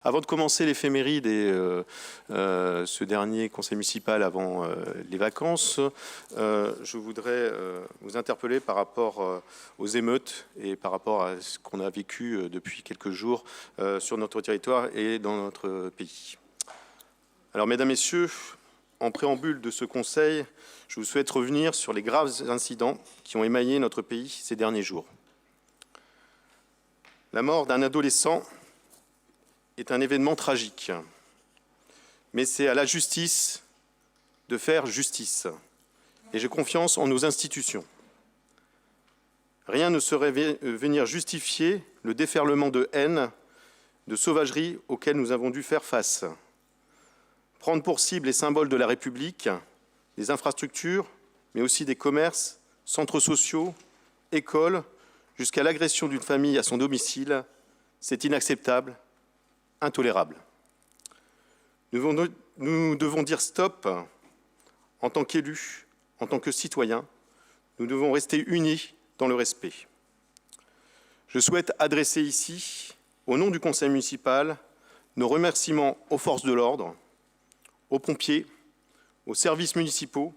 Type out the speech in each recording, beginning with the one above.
Avant de commencer l'éphéméride et ce dernier conseil municipal avant les vacances, je voudrais vous interpeller par rapport aux émeutes et par rapport à ce qu'on a vécu depuis quelques jours sur notre territoire et dans notre pays. Alors, mesdames, messieurs, en préambule de ce conseil, je vous souhaite revenir sur les graves incidents qui ont émaillé notre pays ces derniers jours. La mort d'un adolescent est un événement tragique, mais c'est à la justice de faire justice. Et j'ai confiance en nos institutions. Rien ne saurait venir justifier le déferlement de haine, de sauvagerie auquel nous avons dû faire face. Prendre pour cible les symboles de la République, des infrastructures, mais aussi des commerces, centres sociaux, écoles, jusqu'à l'agression d'une famille à son domicile, c'est inacceptable, intolérable. Nous devons dire stop en tant qu'élus, en tant que citoyens. Nous devons rester unis dans le respect. Je souhaite adresser ici, au nom du conseil municipal, nos remerciements aux forces de l'ordre, aux pompiers, aux services municipaux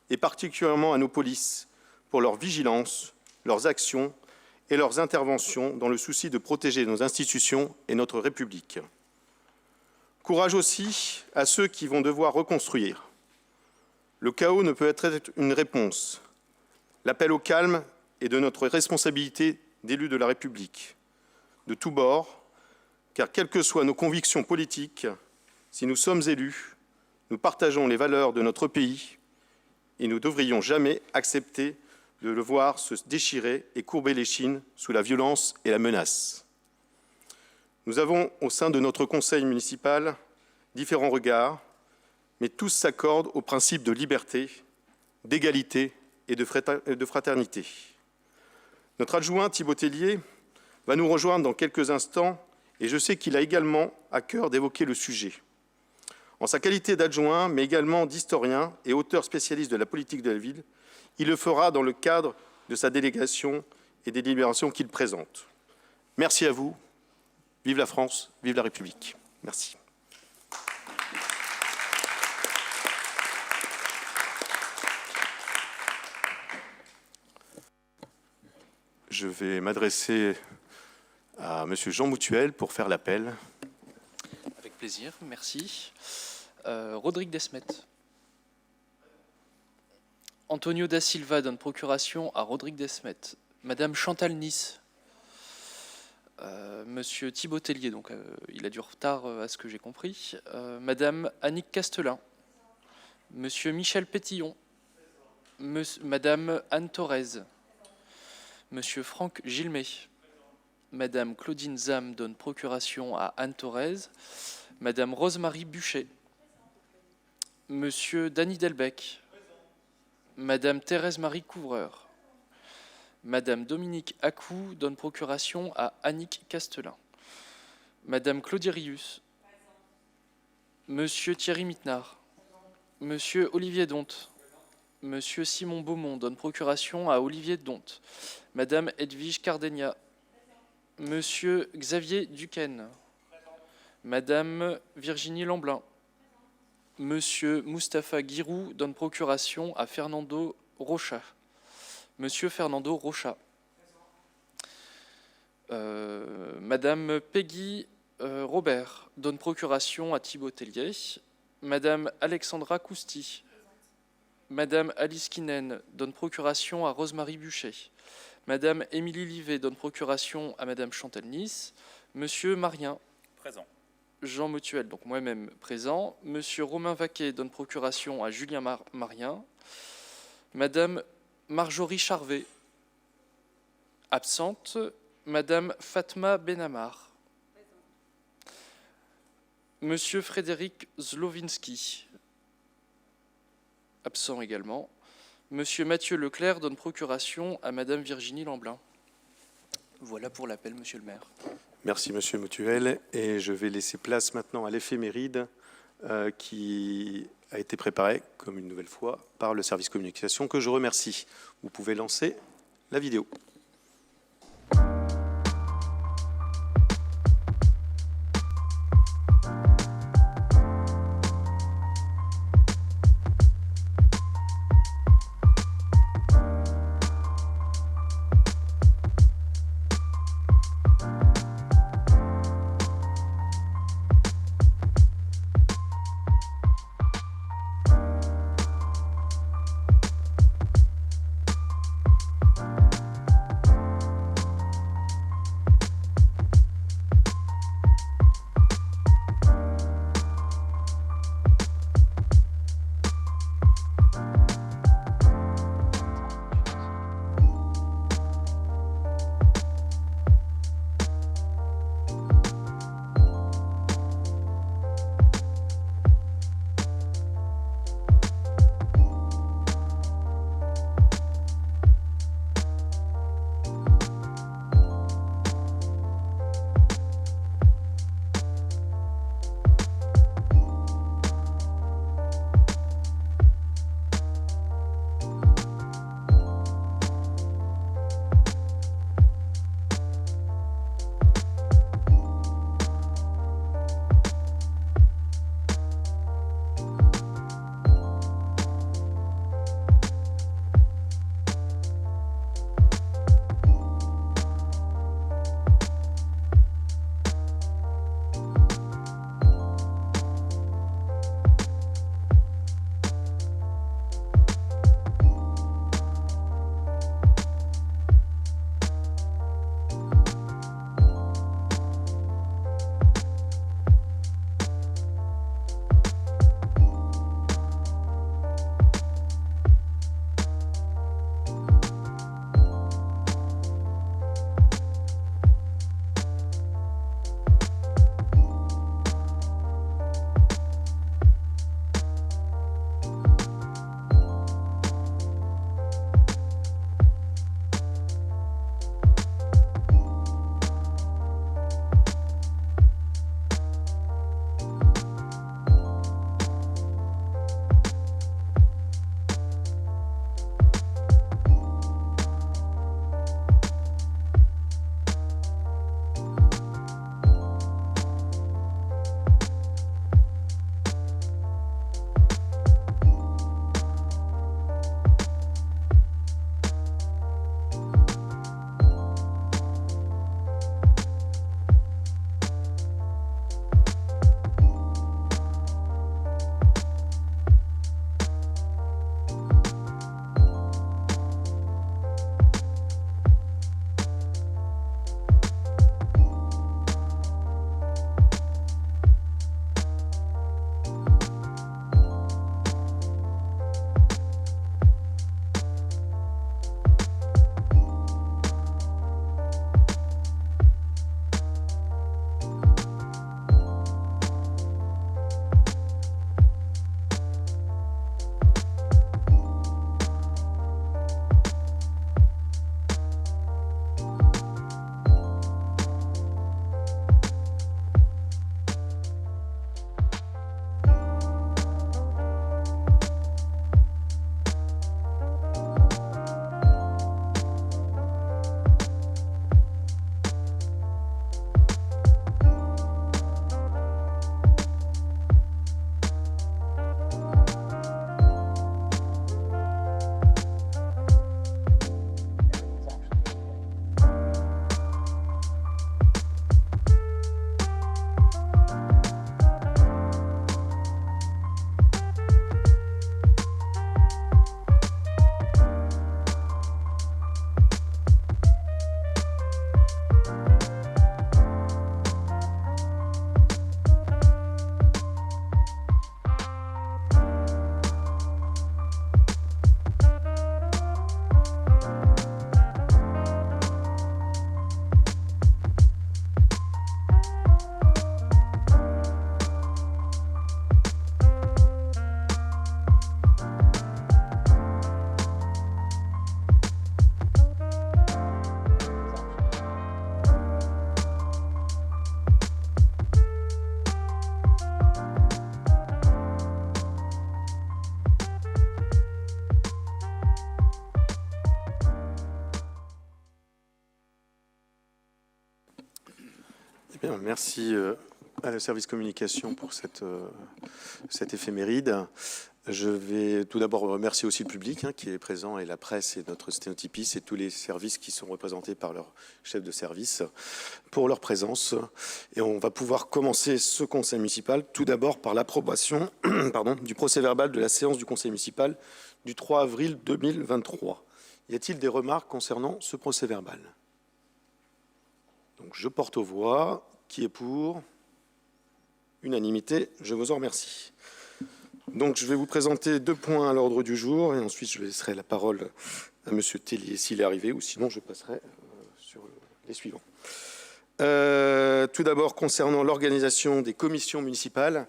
et particulièrement à nos polices pour leur vigilance, leurs actions et leurs interventions dans le souci de protéger nos institutions et notre République. Courage aussi à ceux qui vont devoir reconstruire. Le chaos ne peut être une réponse. L'appel au calme est de notre responsabilité d'élus de la République, de tous bords, car quelles que soient nos convictions politiques, si nous sommes élus, nous partageons les valeurs de notre pays et nous ne devrions jamais accepter de le voir se déchirer et courber l'échine sous la violence et la menace. Nous avons, au sein de notre conseil municipal, différents regards, mais tous s'accordent au principe de liberté, d'égalité et de fraternité. Notre adjoint Thibault Tellier va nous rejoindre dans quelques instants et je sais qu'il a également à cœur d'évoquer le sujet. En sa qualité d'adjoint, mais également d'historien et auteur spécialiste de la politique de la ville, il le fera dans le cadre de sa délégation et des délibérations qu'il présente. Merci à vous. Vive la France, vive la République. Merci. Je vais m'adresser à Monsieur Jean Moutuel pour faire l'appel. Avec plaisir, merci. Rodrigue Desmet. Antonio da Silva donne procuration à Rodrigue Desmet. Madame Chantal Nice. Monsieur Thibault Tellier, donc il a du retard à ce que j'ai compris. Madame Annick Castelin. Monsieur Michel Pétillon. Madame Anne Thorez. Monsieur Franck Gilmet. Madame Claudine Zam donne procuration à Anne Thorez. Madame Rosemarie Buchet. Monsieur Dany Delbecq. Madame Thérèse-Marie Couvreur. Madame Dominique Acou donne procuration à Annick Castelin. Madame Claudie Rius. Monsieur Thierry Mittenard. Monsieur Olivier Donte. Monsieur Simon Beaumont donne procuration à Olivier Donte. Madame Edwige Cardenia. Monsieur Xavier Duquesne. Madame Virginie Lamblin. Monsieur Moustapha Guirou donne procuration à Fernando Rocha. Monsieur Fernando Rocha. Madame Peggy Robert donne procuration à Thibault Tellier. Madame Alexandra Cousti. Madame Alice Kinen donne procuration à Rosemarie Buchet. Madame Émilie Livet donne procuration à Madame Chantal Nice. Monsieur Marien. Présent. Jean Moutuel, donc moi-même présent. Monsieur Romain Vaquet donne procuration à Julien Marien. Madame Marjorie Charvet, absente. Madame Fatma Benamar. Monsieur Frédéric Zlowinski, absent également. Monsieur Mathieu Leclerc donne procuration à Madame Virginie Lamblin. Voilà pour l'appel, Monsieur le maire. Merci, Monsieur Moutuel. Et je vais laisser place maintenant à l'éphéméride qui a été préparée, comme une nouvelle fois, par le service communication, que je remercie. Vous pouvez lancer la vidéo. Bien, merci à la service communication pour cette éphéméride. Je vais tout d'abord remercier aussi le public qui est présent, et la presse et notre sténotypiste et tous les services qui sont représentés par leur chef de service pour leur présence. Et on va pouvoir commencer ce conseil municipal tout d'abord par l'approbation du procès-verbal de la séance du conseil municipal du 3 avril 2023. Y a-t-il des remarques concernant ce procès-verbal? Donc je porte aux voix. Qui est pour? Unanimité, je vous en remercie. Donc je vais vous présenter 2 points à l'ordre du jour et ensuite je laisserai la parole à Monsieur Tellier s'il est arrivé, ou sinon je passerai sur les suivants. Tout d'abord, concernant l'organisation des commissions municipales,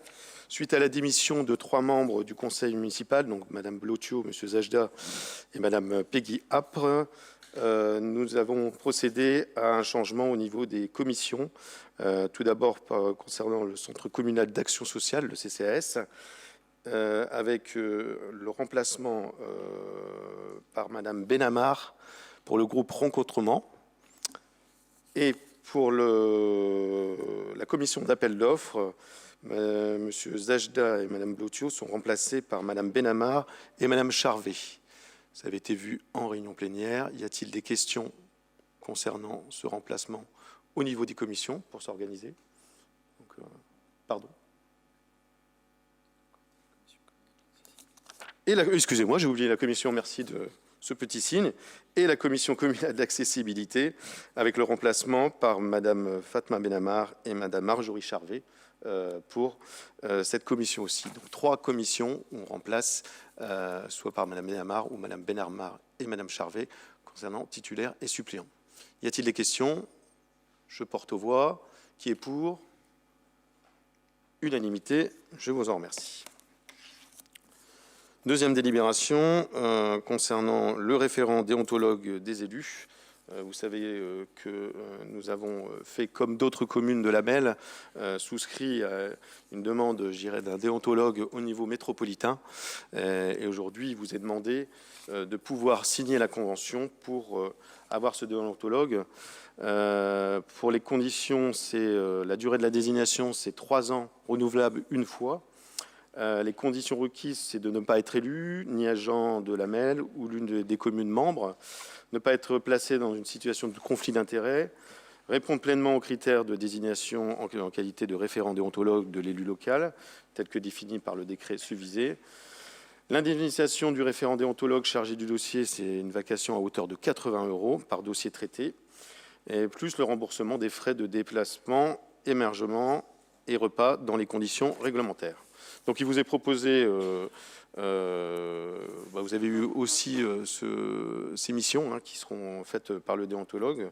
suite à la démission de 3 membres du conseil municipal, donc Madame Blotio, Monsieur Zajda et Madame Peggy Apre, nous avons procédé à un changement au niveau des commissions. Tout d'abord, concernant le Centre communal d'action sociale, le CCAS, avec le remplacement par Madame Benamar pour le groupe Rencontrement, et pour la commission d'appel d'offres, Monsieur Zajda et Madame Blotio sont remplacés par Madame Benamar et Madame Charvet. Ça avait été vu en réunion plénière. Y a-t-il des questions concernant ce remplacement au niveau des commissions pour s'organiser? Pardon. Excusez-moi, j'ai oublié la commission, merci de ce petit signe, et la commission communale d'accessibilité avec le remplacement par Madame Fatma Benamar et Madame Marjorie Charvet pour cette commission aussi. Donc 3 commissions on remplace soit par Madame Benamar ou Madame Benamar et Madame Charvet concernant titulaires et suppléants. Y a-t-il des questions? Je porte aux voix. Qui est pour? Unanimité, je vous en remercie. Deuxième délibération concernant le référent déontologue des élus. Vous savez que nous avons fait, comme d'autres communes de la Melle, souscrit à une demande, je dirais, d'un déontologue au niveau métropolitain. Et aujourd'hui, il vous est demandé de pouvoir signer la convention pour avoir ce déontologue. Pour les conditions, la durée de la désignation, c'est 3 ans renouvelables une fois. Les conditions requises, c'est de ne pas être élu, ni agent de la Melle ou l'une des communes membres, ne pas être placé dans une situation de conflit d'intérêts, répondre pleinement aux critères de désignation en qualité de référent déontologue de l'élu local, tel que défini par le décret susvisé. L'indemnisation du référent déontologue chargé du dossier, c'est une vacation à hauteur de 80 € par dossier traité, et plus le remboursement des frais de déplacement, hébergement et repas dans les conditions réglementaires. Donc il vous est proposé, vous avez eu aussi ces missions qui seront faites par le déontologue.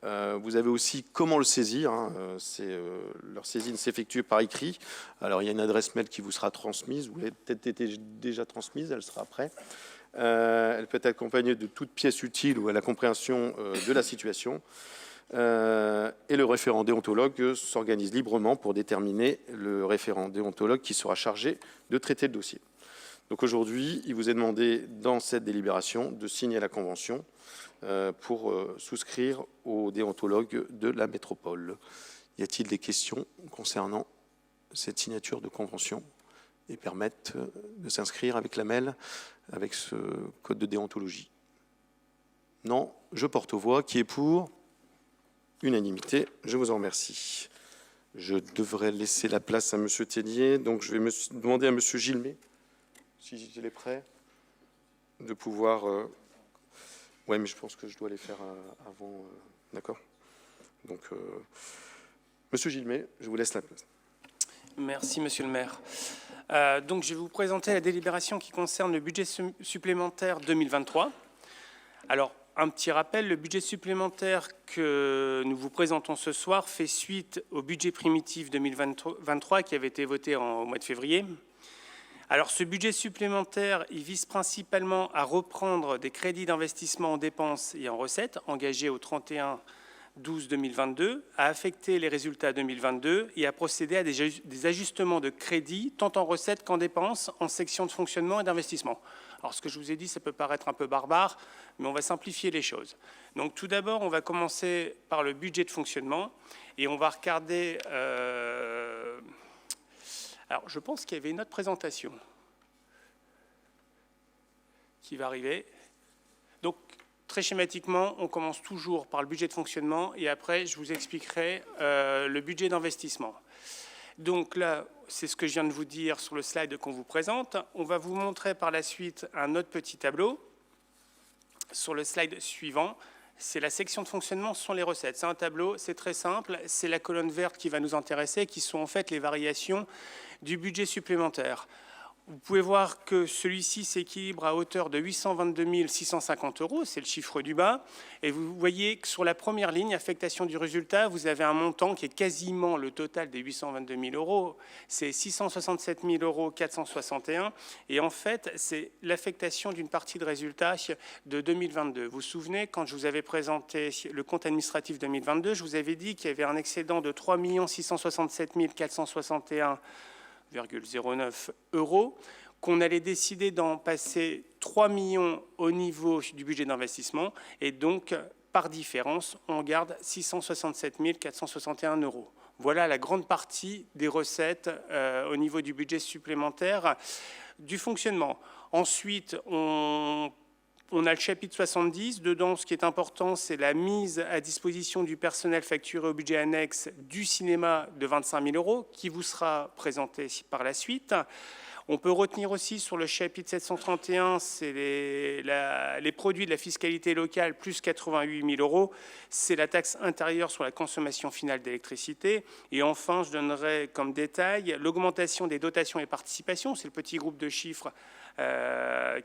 Vous avez aussi comment le saisir. Leur saisine s'effectue par écrit. Alors il y a une adresse mail qui vous sera transmise. Vous l'avez peut-être été déjà transmise, elle sera après. Elle peut être accompagnée de toute pièce utile ou à la compréhension de la situation. Et le référent déontologue s'organise librement pour déterminer le référent déontologue qui sera chargé de traiter le dossier. Donc aujourd'hui, il vous est demandé dans cette délibération de signer la convention pour souscrire au déontologue de la métropole. Y a-t-il des questions concernant cette signature de convention et permettre de s'inscrire avec la MEL, avec ce code de déontologie? Non, je porte aux voix. Qui est pour? Unanimité, je vous en remercie. Je devrais laisser la place à Monsieur Tellier, donc je vais demander à Monsieur Gilmet, s'il est prêt, de pouvoir... Oui, mais je pense que je dois les faire avant, d'accord? Donc, Monsieur Gilmet, je vous laisse la place. Merci, Monsieur le maire. Donc, je vais vous présenter la délibération qui concerne le budget supplémentaire 2023. Alors, un petit rappel, le budget supplémentaire que nous vous présentons ce soir fait suite au budget primitif 2023 qui avait été voté au mois de février. Alors ce budget supplémentaire, il vise principalement à reprendre des crédits d'investissement en dépenses et en recettes engagés au 31 12-2022, à affecter les résultats 2022 et à procéder à des ajustements de crédit, tant en recettes qu'en dépenses, en section de fonctionnement et d'investissement. Alors, ce que je vous ai dit, ça peut paraître un peu barbare, mais on va simplifier les choses. Donc, tout d'abord, on va commencer par le budget de fonctionnement et on va regarder... Alors, je pense qu'il y avait une autre présentation qui va arriver. Donc, très schématiquement, on commence toujours par le budget de fonctionnement et après, je vous expliquerai le budget d'investissement. Donc là, c'est ce que je viens de vous dire sur le slide qu'on vous présente. On va vous montrer par la suite un autre petit tableau. Sur le slide suivant, c'est la section de fonctionnement, ce sont les recettes. C'est un tableau, c'est très simple. C'est la colonne verte qui va nous intéresser, qui sont en fait les variations du budget supplémentaire. Vous pouvez voir que celui-ci s'équilibre à hauteur de 822 650 €, c'est le chiffre du bas. Et vous voyez que sur la première ligne, affectation du résultat, vous avez un montant qui est quasiment le total des 822 000 €. C'est 667 461 €. Et en fait, c'est l'affectation d'une partie de résultat de 2022. Vous vous souvenez, quand je vous avais présenté le compte administratif 2022, je vous avais dit qu'il y avait un excédent de 3 667 461,09 €, qu'on allait décider d'en passer 3 millions au niveau du budget d'investissement, et donc, par différence, on garde 667 461 €. Voilà la grande partie des recettes au niveau du budget supplémentaire du fonctionnement. Ensuite, on a le chapitre 70. Dedans, ce qui est important, c'est la mise à disposition du personnel facturé au budget annexe du cinéma de 25 000 €, qui vous sera présenté par la suite. On peut retenir aussi sur le chapitre 731, c'est les produits de la fiscalité locale, plus 88 000 €. C'est la taxe intérieure sur la consommation finale d'électricité. Et enfin, je donnerai comme détail l'augmentation des dotations et participations. C'est le petit groupe de chiffres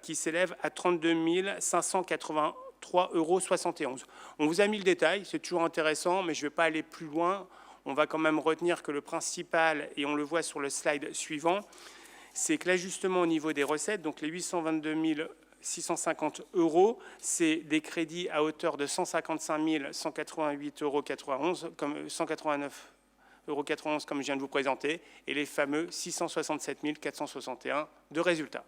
qui s'élève à 32 583,71 €. On vous a mis le détail, c'est toujours intéressant, mais je ne vais pas aller plus loin. On va quand même retenir que le principal, et on le voit sur le slide suivant, c'est que l'ajustement au niveau des recettes, donc les 822 650 €, c'est des crédits à hauteur de 155 188,91 €, comme 189,91 € comme je viens de vous présenter, et les fameux 667 461 € de résultats.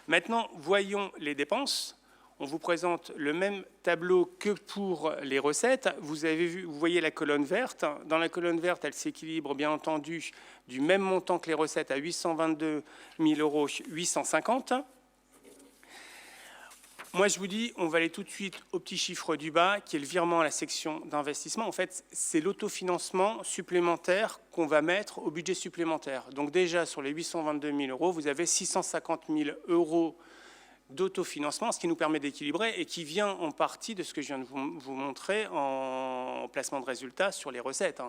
Maintenant, voyons les dépenses. On vous présente le même tableau que pour les recettes. Vous voyez la colonne verte. Dans la colonne verte, elle s'équilibre bien entendu du même montant que les recettes à 822 850 €. Moi, je vous dis, on va aller tout de suite au petit chiffre du bas, qui est le virement à la section d'investissement. En fait, c'est l'autofinancement supplémentaire qu'on va mettre au budget supplémentaire. Donc déjà, sur les 822 000 €, vous avez 650 000 € d'autofinancement, ce qui nous permet d'équilibrer et qui vient en partie de ce que je viens de vous montrer en placement de résultats sur les recettes,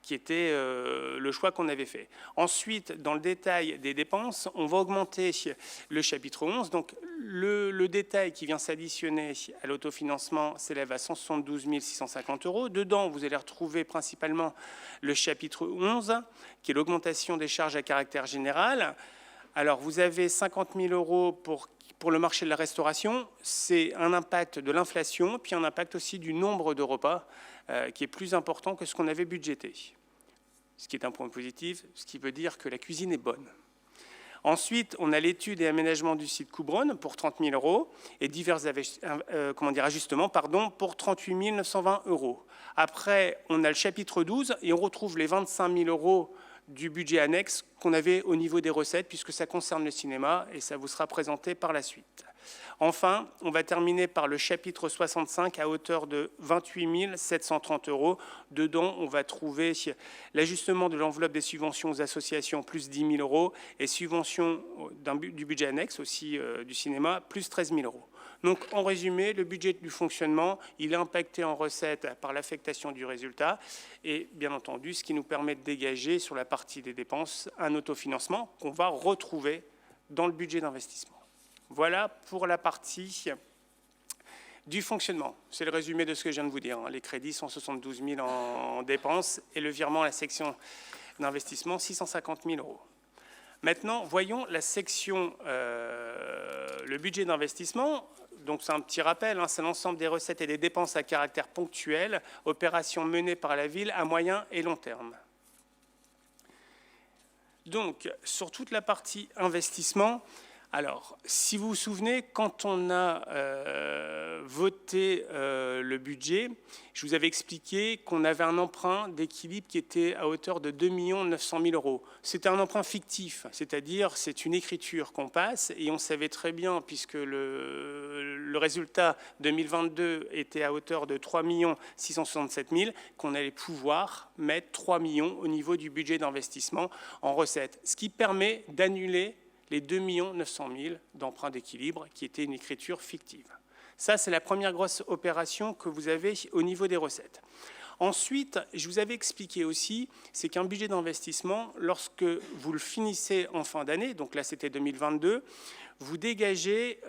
qui était le choix qu'on avait fait. Ensuite, dans le détail des dépenses, on va augmenter le chapitre 11. Donc, le détail qui vient s'additionner à l'autofinancement s'élève à 172 650 €. Dedans, vous allez retrouver principalement le chapitre 11, qui est l'augmentation des charges à caractère général. Alors, vous avez 50 000 € pour le marché de la restauration. C'est un impact de l'inflation, puis un impact aussi du nombre de repas, qui est plus important que ce qu'on avait budgété. Ce qui est un point positif, ce qui veut dire que la cuisine est bonne. Ensuite, on a l'étude et aménagement du site Coubronne pour 30 000 € et divers ajustements pour 38 920 €. Après, on a le chapitre 12 et on retrouve les 25 000 € du budget annexe qu'on avait au niveau des recettes, puisque ça concerne le cinéma et ça vous sera présenté par la suite. Enfin, on va terminer par le chapitre 65 à hauteur de 28 730 €. Dedans, on va trouver l'ajustement de l'enveloppe des subventions aux associations, plus 10 000 € et subventions du budget annexe aussi du cinéma, plus 13 000 €. Donc, en résumé, le budget du fonctionnement, il est impacté en recettes par l'affectation du résultat et, bien entendu, ce qui nous permet de dégager sur la partie des dépenses un autofinancement qu'on va retrouver dans le budget d'investissement. Voilà pour la partie du fonctionnement. C'est le résumé de ce que je viens de vous dire. Les crédits, 172 000 en dépenses et le virement à la section d'investissement, 650 000 €. Maintenant, voyons la section, le budget d'investissement. donc c'est un petit rappel, hein, c'est l'ensemble des recettes et des dépenses à caractère ponctuel, opérations menées par la ville à moyen et long terme. Donc, sur toute la partie investissement, alors, si vous vous souvenez, quand on a voté le budget, je vous avais expliqué qu'on avait un emprunt d'équilibre qui était à hauteur de 2 900 000 euros. C'était un emprunt fictif, c'est-à-dire c'est une écriture qu'on passe et on savait très bien, puisque le résultat 2022 était à hauteur de 3 667 000, qu'on allait pouvoir mettre 3 millions au niveau du budget d'investissement en recettes, ce qui permet d'annuler les 2 900 000 d'emprunt d'équilibre qui était une écriture fictive. Ça, c'est la première grosse opération que vous avez au niveau des recettes. Ensuite, je vous avais expliqué aussi, c'est qu'un budget d'investissement, lorsque vous le finissez en fin d'année, donc là c'était 2022, vous dégagez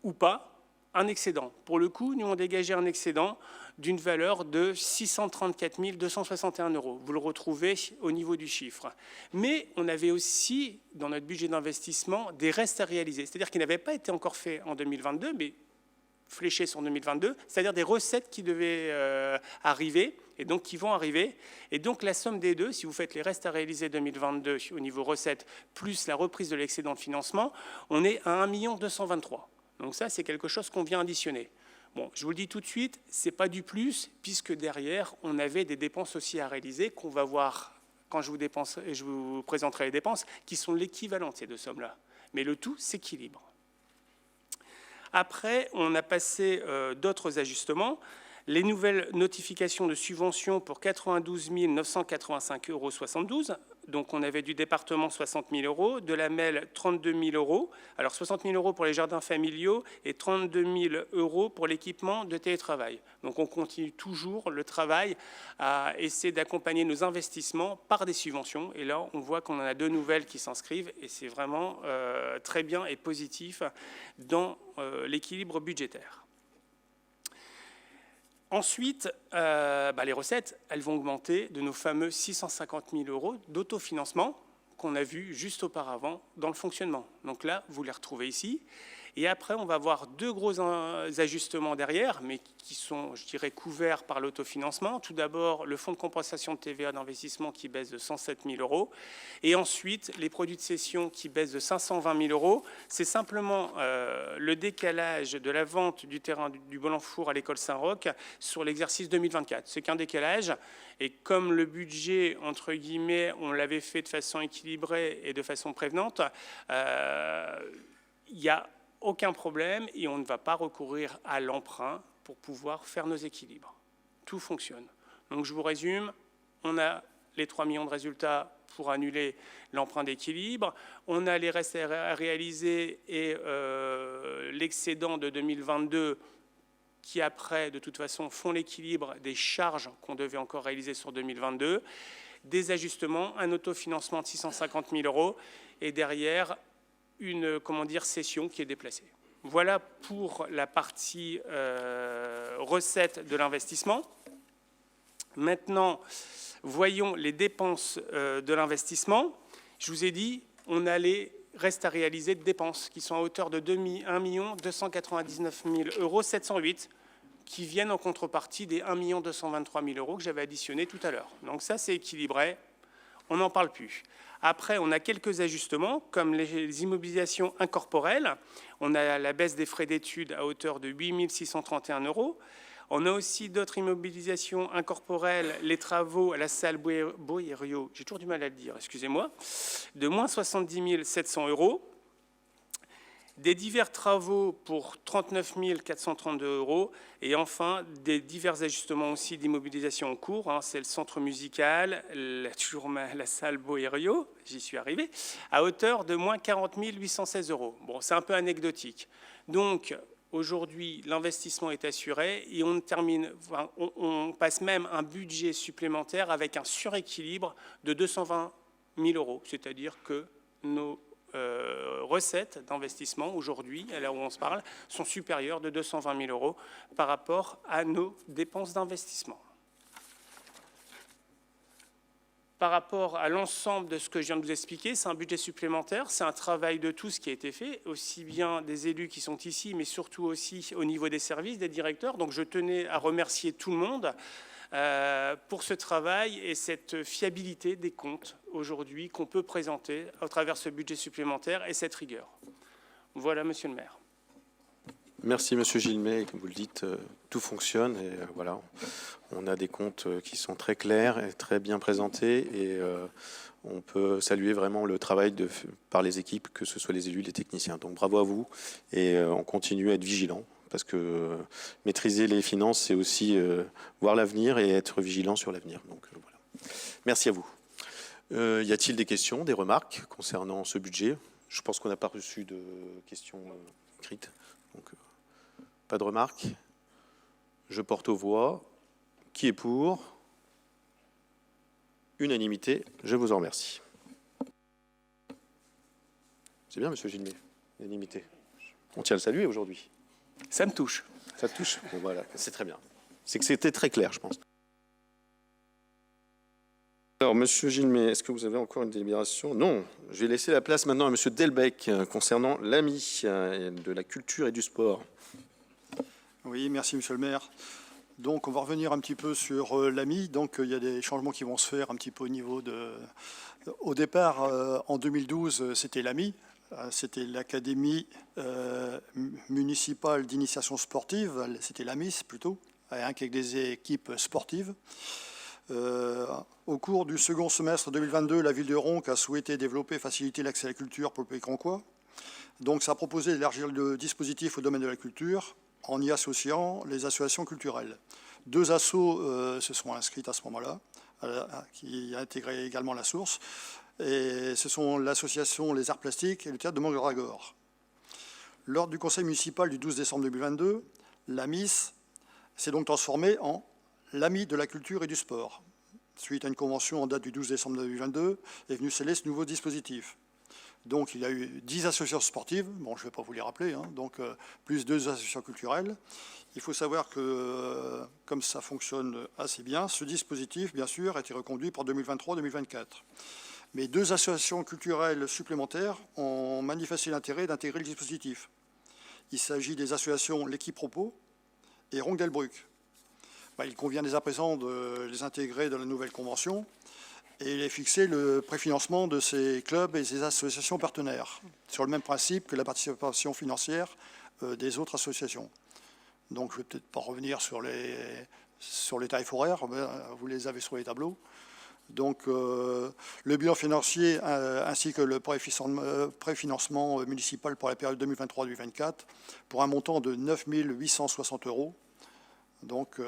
ou pas un excédent. Pour le coup, nous on dégageait un excédent d'une valeur de 634 261 euros. Vous le retrouvez au niveau du chiffre. Mais on avait aussi, dans notre budget d'investissement, des restes à réaliser. C'est-à-dire qu'ils n'avaient pas été encore faits en 2022, mais fléchés sur 2022, c'est-à-dire des recettes qui devaient arriver, et donc qui vont arriver. Et donc la somme des deux, si vous faites les restes à réaliser 2022 au niveau recettes, plus la reprise de l'excédent de financement, on est à 1 223 000. Donc ça, c'est quelque chose qu'on vient additionner. Bon, je vous le dis tout de suite, ce n'est pas du plus, puisque derrière, on avait des dépenses aussi à réaliser qu'on va voir quand je vous présenterai les dépenses, qui sont l'équivalent de ces deux sommes-là. Mais le tout s'équilibre. Après, on a passé d'autres ajustements. Les nouvelles notifications de subventions pour 92 985,72 €. Donc on avait du département 60 000 euros, de la MEL 32 000 euros. Alors 60 000 euros pour les jardins familiaux et 32 000 euros pour l'équipement de télétravail. Donc on continue toujours le travail à essayer d'accompagner nos investissements par des subventions. Et là, on voit qu'on en a deux nouvelles qui s'inscrivent et c'est vraiment très bien et positif dans l'équilibre budgétaire. Ensuite, les recettes, elles vont augmenter de nos fameux 650 000 euros d'autofinancement qu'on a vu juste auparavant dans le fonctionnement. Donc là, vous les retrouvez ici. Et après, on va avoir deux gros ajustements derrière, mais qui sont, je dirais, couverts par l'autofinancement. Tout d'abord, le fonds de compensation de TVA d'investissement qui baisse de 107 000 euros. Et ensuite, les produits de cession qui baissent de 520 000 euros. C'est simplement le décalage de la vente du terrain du Bolenfour à l'école Saint-Roch sur l'exercice 2024. C'est qu'un décalage. Et comme le budget, entre guillemets, on l'avait fait de façon équilibrée et de façon prévenante, il y a aucun problème et on ne va pas recourir à l'emprunt pour pouvoir faire nos équilibres. Tout fonctionne. Donc je vous résume, on a les 3 millions de résultats pour annuler l'emprunt d'équilibre, on a les restes à réaliser et l'excédent de 2022 qui après, de toute façon, font l'équilibre des charges qu'on devait encore réaliser sur 2022, des ajustements, un autofinancement de 650 000 euros et derrière, une cession qui est déplacée. Voilà pour la partie recette de l'investissement. Maintenant, voyons les dépenses de l'investissement. Je vous ai dit, on a les restes à réaliser de dépenses qui sont à hauteur de 1 299 708 € qui viennent en contrepartie des 1 223 000 € que j'avais additionnés tout à l'heure. Donc ça, c'est équilibré. On n'en parle plus. Après, on a quelques ajustements, comme les immobilisations incorporelles. On a la baisse des frais d'études à hauteur de 8 631 €. On a aussi d'autres immobilisations incorporelles, les travaux à la salle Boyerio, j'ai toujours du mal à le dire, excusez-moi, de moins 70 700 €. Des divers travaux pour 39 432 €. Et enfin, des divers ajustements aussi d'immobilisation en cours. C'est le centre musical, toujours la salle Boyerio, j'y suis arrivé, à hauteur de moins 40 816 €. Bon, c'est un peu anecdotique. Donc, aujourd'hui, l'investissement est assuré et on passe même un budget supplémentaire avec un suréquilibre de 220 000 €. C'est-à-dire que nos recettes d'investissement aujourd'hui, à l'heure où on se parle, sont supérieures de 220 000 € par rapport à nos dépenses d'investissement. par rapport à l'ensemble de ce que je viens de vous expliquer, c'est un budget supplémentaire, c'est un travail de tous qui a été fait, aussi bien des élus qui sont ici, mais surtout aussi au niveau des services, des directeurs. Donc je tenais à remercier tout le monde pour ce travail et cette fiabilité des comptes aujourd'hui qu'on peut présenter au travers de ce budget supplémentaire et cette rigueur. Voilà, monsieur le maire. Merci, monsieur Gilmet. Comme vous le dites, tout fonctionne. Et voilà, on a des comptes qui sont très clairs et très bien présentés. Et on peut saluer vraiment le travail par les équipes, que ce soit les élus, les techniciens. Donc bravo à vous. Et on continue à être vigilant. Parce que maîtriser les finances, c'est aussi voir l'avenir et être vigilant sur l'avenir. Donc voilà. Merci à vous. Y a-t-il des questions, des remarques concernant ce budget? Je pense qu'on n'a pas reçu de questions écrites. Donc, pas de remarques. Je porte aux voix. Qui est pour? Unanimité. Je vous en remercie. C'est bien, monsieur Gilmet. Unanimité. On tient à le saluer aujourd'hui. Ça me touche. Ça te touche? Bon, voilà, c'est très bien. C'est que c'était très clair, je pense. Alors, monsieur Gilmet, est-ce que vous avez encore une délibération? Non. Je vais laisser la place maintenant à monsieur Delbecq concernant l'AMI de la culture et du sport. Oui, merci monsieur le maire. Donc on va revenir un petit peu sur l'AMI. Donc il y a des changements qui vont se faire un petit peu au niveau de... Au départ, en 2012, c'était l'AMI. C'était l'Académie municipale d'initiation sportive. C'était l'AMIS plutôt, avec des équipes sportives. Au cours du second semestre 2022, la ville de Ronques a souhaité développer et faciliter l'accès à la culture pour le pays cronquois. Donc ça a proposé d'élargir le dispositif au domaine de la culture en y associant les associations culturelles. 2 assos se sont inscrites à ce moment-là, qui a intégré également la source. Et ce sont l'association Les Arts Plastiques et le théâtre de Mandragore. Lors du conseil municipal du 12 décembre 2022, l'AMIS s'est donc transformée en l'AMI de la culture et du sport. Suite à une convention en date du 12 décembre 2022, est venu sceller ce nouveau dispositif. Donc il y a eu 10 associations sportives, bon je ne vais pas vous les rappeler, hein, donc plus 2 associations culturelles. Il faut savoir que comme ça fonctionne assez bien, ce dispositif bien sûr a été reconduit pour 2023-2024. Mais 2 associations culturelles supplémentaires ont manifesté l'intérêt d'intégrer le dispositif. Il s'agit des associations L'Équipe Propos et Ronques d'Elbruck. Il convient dès à présent de les intégrer dans la nouvelle convention et de fixer le préfinancement de ces clubs et ces associations partenaires, sur le même principe que la participation financière des autres associations. Donc je ne vais peut-être pas revenir sur les tarifs horaires, vous les avez sur les tableaux. Donc le bilan financier ainsi que le préfinancement municipal pour la période 2023-2024 pour un montant de 9 860 €. Donc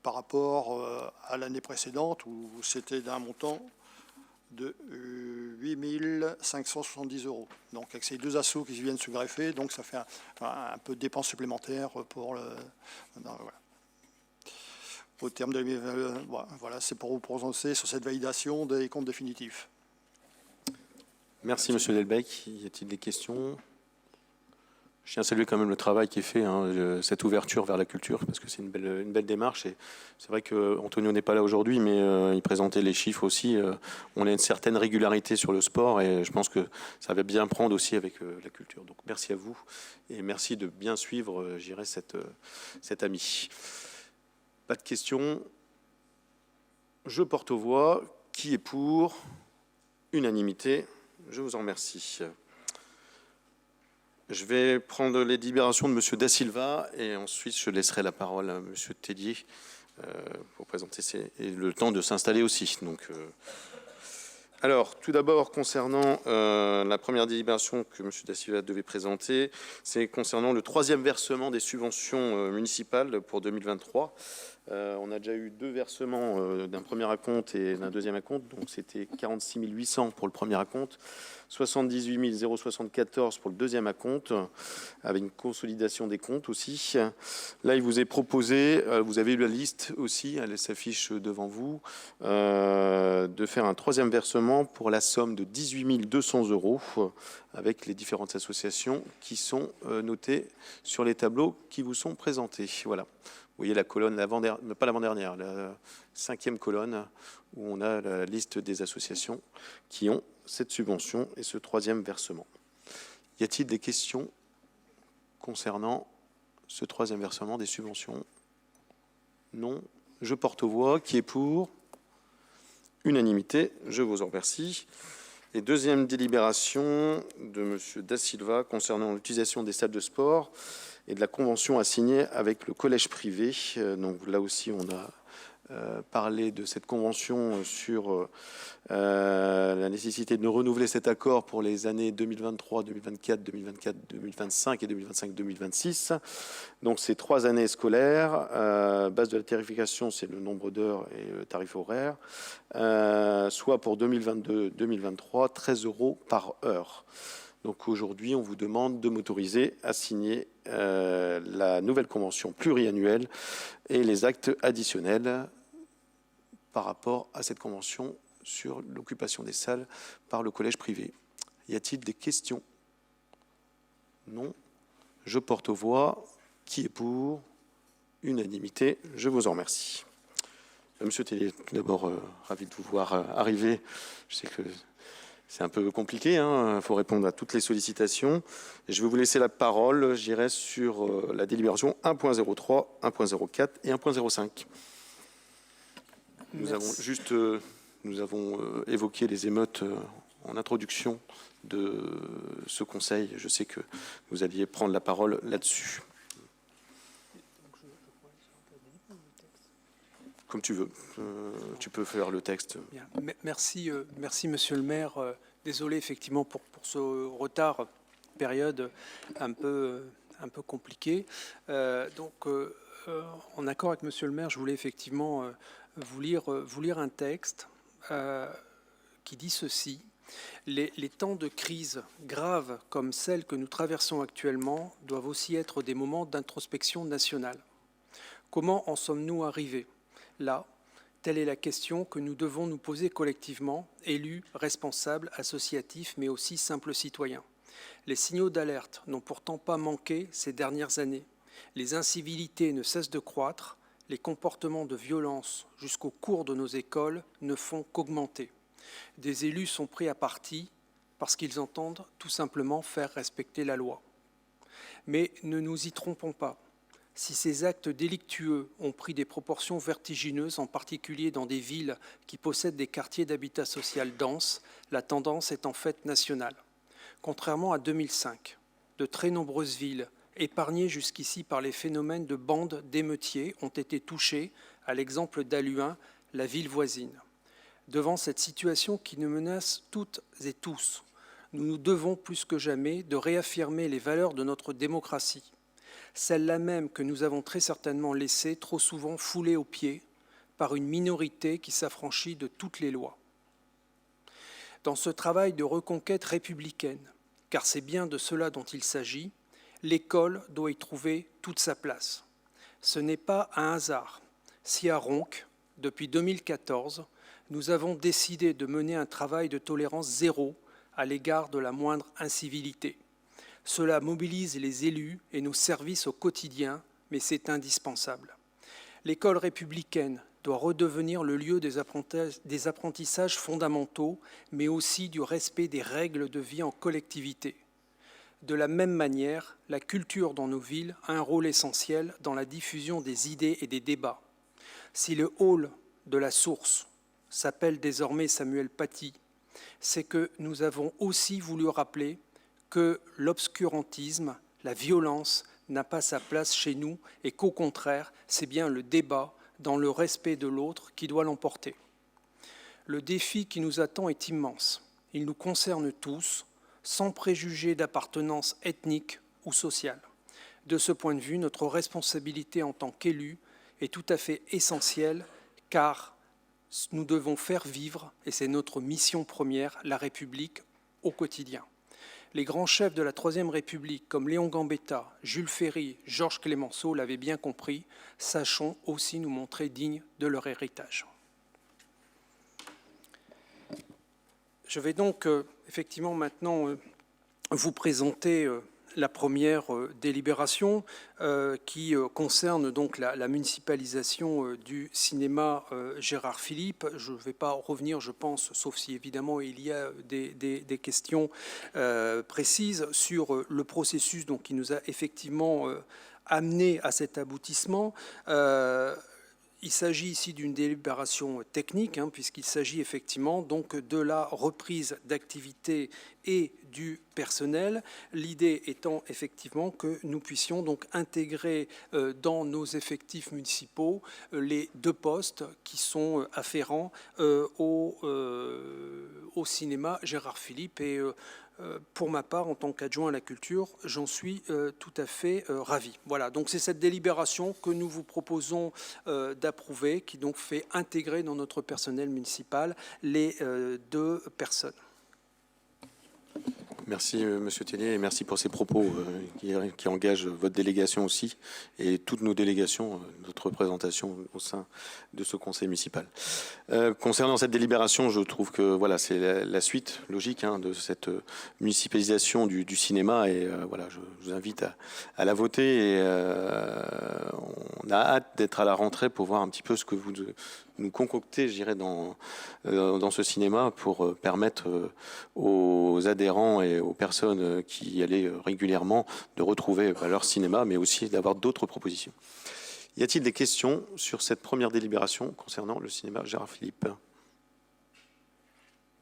par rapport à l'année précédente où c'était d'un montant de 8 570 €. Donc avec ces 2 assos qui viennent se greffer, donc ça fait un peu de dépenses supplémentaires pour le... voilà. Au terme de... voilà, c'est pour vous prononcer sur cette validation des comptes définitifs. Merci, monsieur Delbecq. Y a-t-il des questions? Je tiens à saluer quand même le travail qui est fait, hein, cette ouverture vers la culture, parce que c'est une belle démarche. Et c'est vrai qu'Antonio n'est pas là aujourd'hui, mais il présentait les chiffres aussi. On a une certaine régularité sur le sport et je pense que ça va bien prendre aussi avec la culture. Donc merci à vous et merci de bien suivre, j'irai, cet ami. Pas de questions. Je porte aux voix. Qui est pour? Unanimité. Je vous en remercie. Je vais prendre les délibérations de M. Da Silva et ensuite je laisserai la parole à M. Tellier pour présenter et le temps de s'installer aussi. Donc, alors, tout d'abord, concernant la première délibération que M. Da Silva devait présenter, c'est concernant le 3e versement des subventions municipales pour 2023. On a déjà eu 2 versements d'un premier acompte et d'un deuxième acompte. Donc, c'était 46 800 pour le premier acompte, 78 074 pour le deuxième acompte, avec une consolidation des comptes aussi. Là, il vous est proposé, vous avez eu la liste aussi, elle s'affiche devant vous, de faire un 3e versement pour la somme de 18 200 € avec les différentes associations qui sont notées sur les tableaux qui vous sont présentés. Voilà. voyez la colonne, pas l'avant-dernière, la 5e colonne, où on a la liste des associations qui ont cette subvention et ce 3e versement. Y a-t-il des questions concernant ce 3e versement des subventions? Non. Je porte aux voix. Qui est pour? Unanimité. Je vous en remercie. Et 2e délibération de M. Da Silva concernant l'utilisation des salles de sport et de la convention à signer avec le collège privé. Donc là aussi, on a parlé de cette convention sur la nécessité de renouveler cet accord pour les années 2023, 2024, 2024, 2025 et 2025, 2026. Donc ces 3 années scolaires, base de la tarification, c'est le nombre d'heures et le tarif horaire, soit pour 2022-2023, 13 € par heure. Donc aujourd'hui, on vous demande de m'autoriser à signer la nouvelle convention pluriannuelle et les actes additionnels par rapport à cette convention sur l'occupation des salles par le collège privé. Y a-t-il des questions? Non. Je porte aux voix. Qui est pour? Unanimité. Je vous en remercie. Monsieur Tellier, tout d'abord, ravi de vous voir arriver. Je sais que c'est un peu compliqué, il faut répondre à toutes les sollicitations. Je vais vous laisser la parole, j'irai sur la délibération 1.03, 1.04 et 1.05. Nous avons évoqué les émeutes en introduction de ce conseil. Je sais que vous alliez prendre la parole là-dessus. Comme tu veux, tu peux faire le texte. Bien. Merci, monsieur le maire. Désolé effectivement pour ce retard, période un peu compliquée. En accord avec monsieur le maire, je voulais effectivement vous lire un texte qui dit ceci. Les temps de crise graves comme celle que nous traversons actuellement doivent aussi être des moments d'introspection nationale. Comment en sommes-nous arrivés là? Telle est la question que nous devons nous poser collectivement, élus, responsables, associatifs, mais aussi simples citoyens. Les signaux d'alerte n'ont pourtant pas manqué ces dernières années. Les incivilités ne cessent de croître, les comportements de violence jusqu'au cours de nos écoles ne font qu'augmenter. Des élus sont pris à partie parce qu'ils entendent tout simplement faire respecter la loi. Mais ne nous y trompons pas. Si ces actes délictueux ont pris des proportions vertigineuses, en particulier dans des villes qui possèdent des quartiers d'habitat social denses, la tendance est en fait nationale. Contrairement à 2005, de très nombreuses villes, épargnées jusqu'ici par les phénomènes de bandes d'émeutiers, ont été touchées, à l'exemple d'Halluin, la ville voisine. Devant cette situation qui nous menace toutes et tous, nous nous devons plus que jamais de réaffirmer les valeurs de notre démocratie, celle-là même que nous avons très certainement laissée trop souvent foulée aux pieds par une minorité qui s'affranchit de toutes les lois. Dans ce travail de reconquête républicaine, car c'est bien de cela dont il s'agit, l'école doit y trouver toute sa place. Ce n'est pas un hasard si à Ronques, depuis 2014, nous avons décidé de mener un travail de tolérance zéro à l'égard de la moindre incivilité. Cela mobilise les élus et nos services au quotidien, mais c'est indispensable. L'école républicaine doit redevenir le lieu des apprentissages fondamentaux, mais aussi du respect des règles de vie en collectivité. De la même manière, la culture dans nos villes a un rôle essentiel dans la diffusion des idées et des débats. Si le hall de la source s'appelle désormais Samuel Paty, c'est que nous avons aussi voulu rappeler que l'obscurantisme, la violence n'a pas sa place chez nous et qu'au contraire, c'est bien le débat dans le respect de l'autre qui doit l'emporter. Le défi qui nous attend est immense. Il nous concerne tous, sans préjuger d'appartenance ethnique ou sociale. De ce point de vue, notre responsabilité en tant qu'élus est tout à fait essentielle car nous devons faire vivre, et c'est notre mission première, la République au quotidien. Les grands chefs de la Troisième République, comme Léon Gambetta, Jules Ferry, Georges Clemenceau, l'avaient bien compris. Sachons aussi nous montrer dignes de leur héritage. Je vais donc effectivement maintenant vous présenter la première délibération qui concerne donc la municipalisation du cinéma Gérard Philippe. Je ne vais pas revenir, je pense, sauf si évidemment il y a des questions précises sur le processus donc, qui nous a effectivement amené à cet aboutissement. Il s'agit ici d'une délibération technique, puisqu'il s'agit effectivement donc de la reprise d'activité et du personnel. L'idée étant effectivement que nous puissions donc intégrer dans nos effectifs municipaux les 2 postes qui sont afférents au cinéma Gérard Philippe. Et pour ma part, en tant qu'adjoint à la culture, j'en suis tout à fait ravi. Voilà, donc c'est cette délibération que nous vous proposons d'approuver, qui donc fait intégrer dans notre personnel municipal les 2 personnes. Merci, Monsieur Tellier, et merci pour ces propos qui engagent votre délégation aussi, et toutes nos délégations, notre représentation au sein de ce conseil municipal. Concernant cette délibération, je trouve que voilà, c'est la suite logique de cette municipalisation du cinéma, et voilà, je vous invite à la voter, et on a hâte d'être à la rentrée pour voir un petit peu ce que vous nous concoctez, je dirais, dans ce cinéma pour permettre aux adhérents et aux personnes qui y allaient régulièrement de retrouver leur cinéma, mais aussi d'avoir d'autres propositions. Y a-t-il des questions sur cette première délibération concernant le cinéma Gérard Philippe?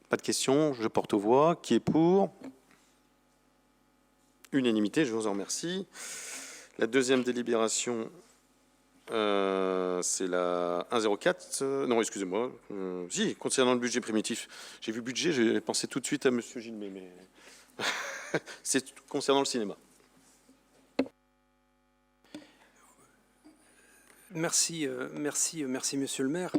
Pas de questions, je porte aux voix. Qui est pour? Unanimité, je vous en remercie. La deuxième délibération, c'est la 104. Non, excusez-moi. Si, concernant le budget primitif. J'ai vu budget, j'ai pensé tout de suite à Monsieur Gilmet, mais c'est concernant le cinéma. Merci, Monsieur le maire.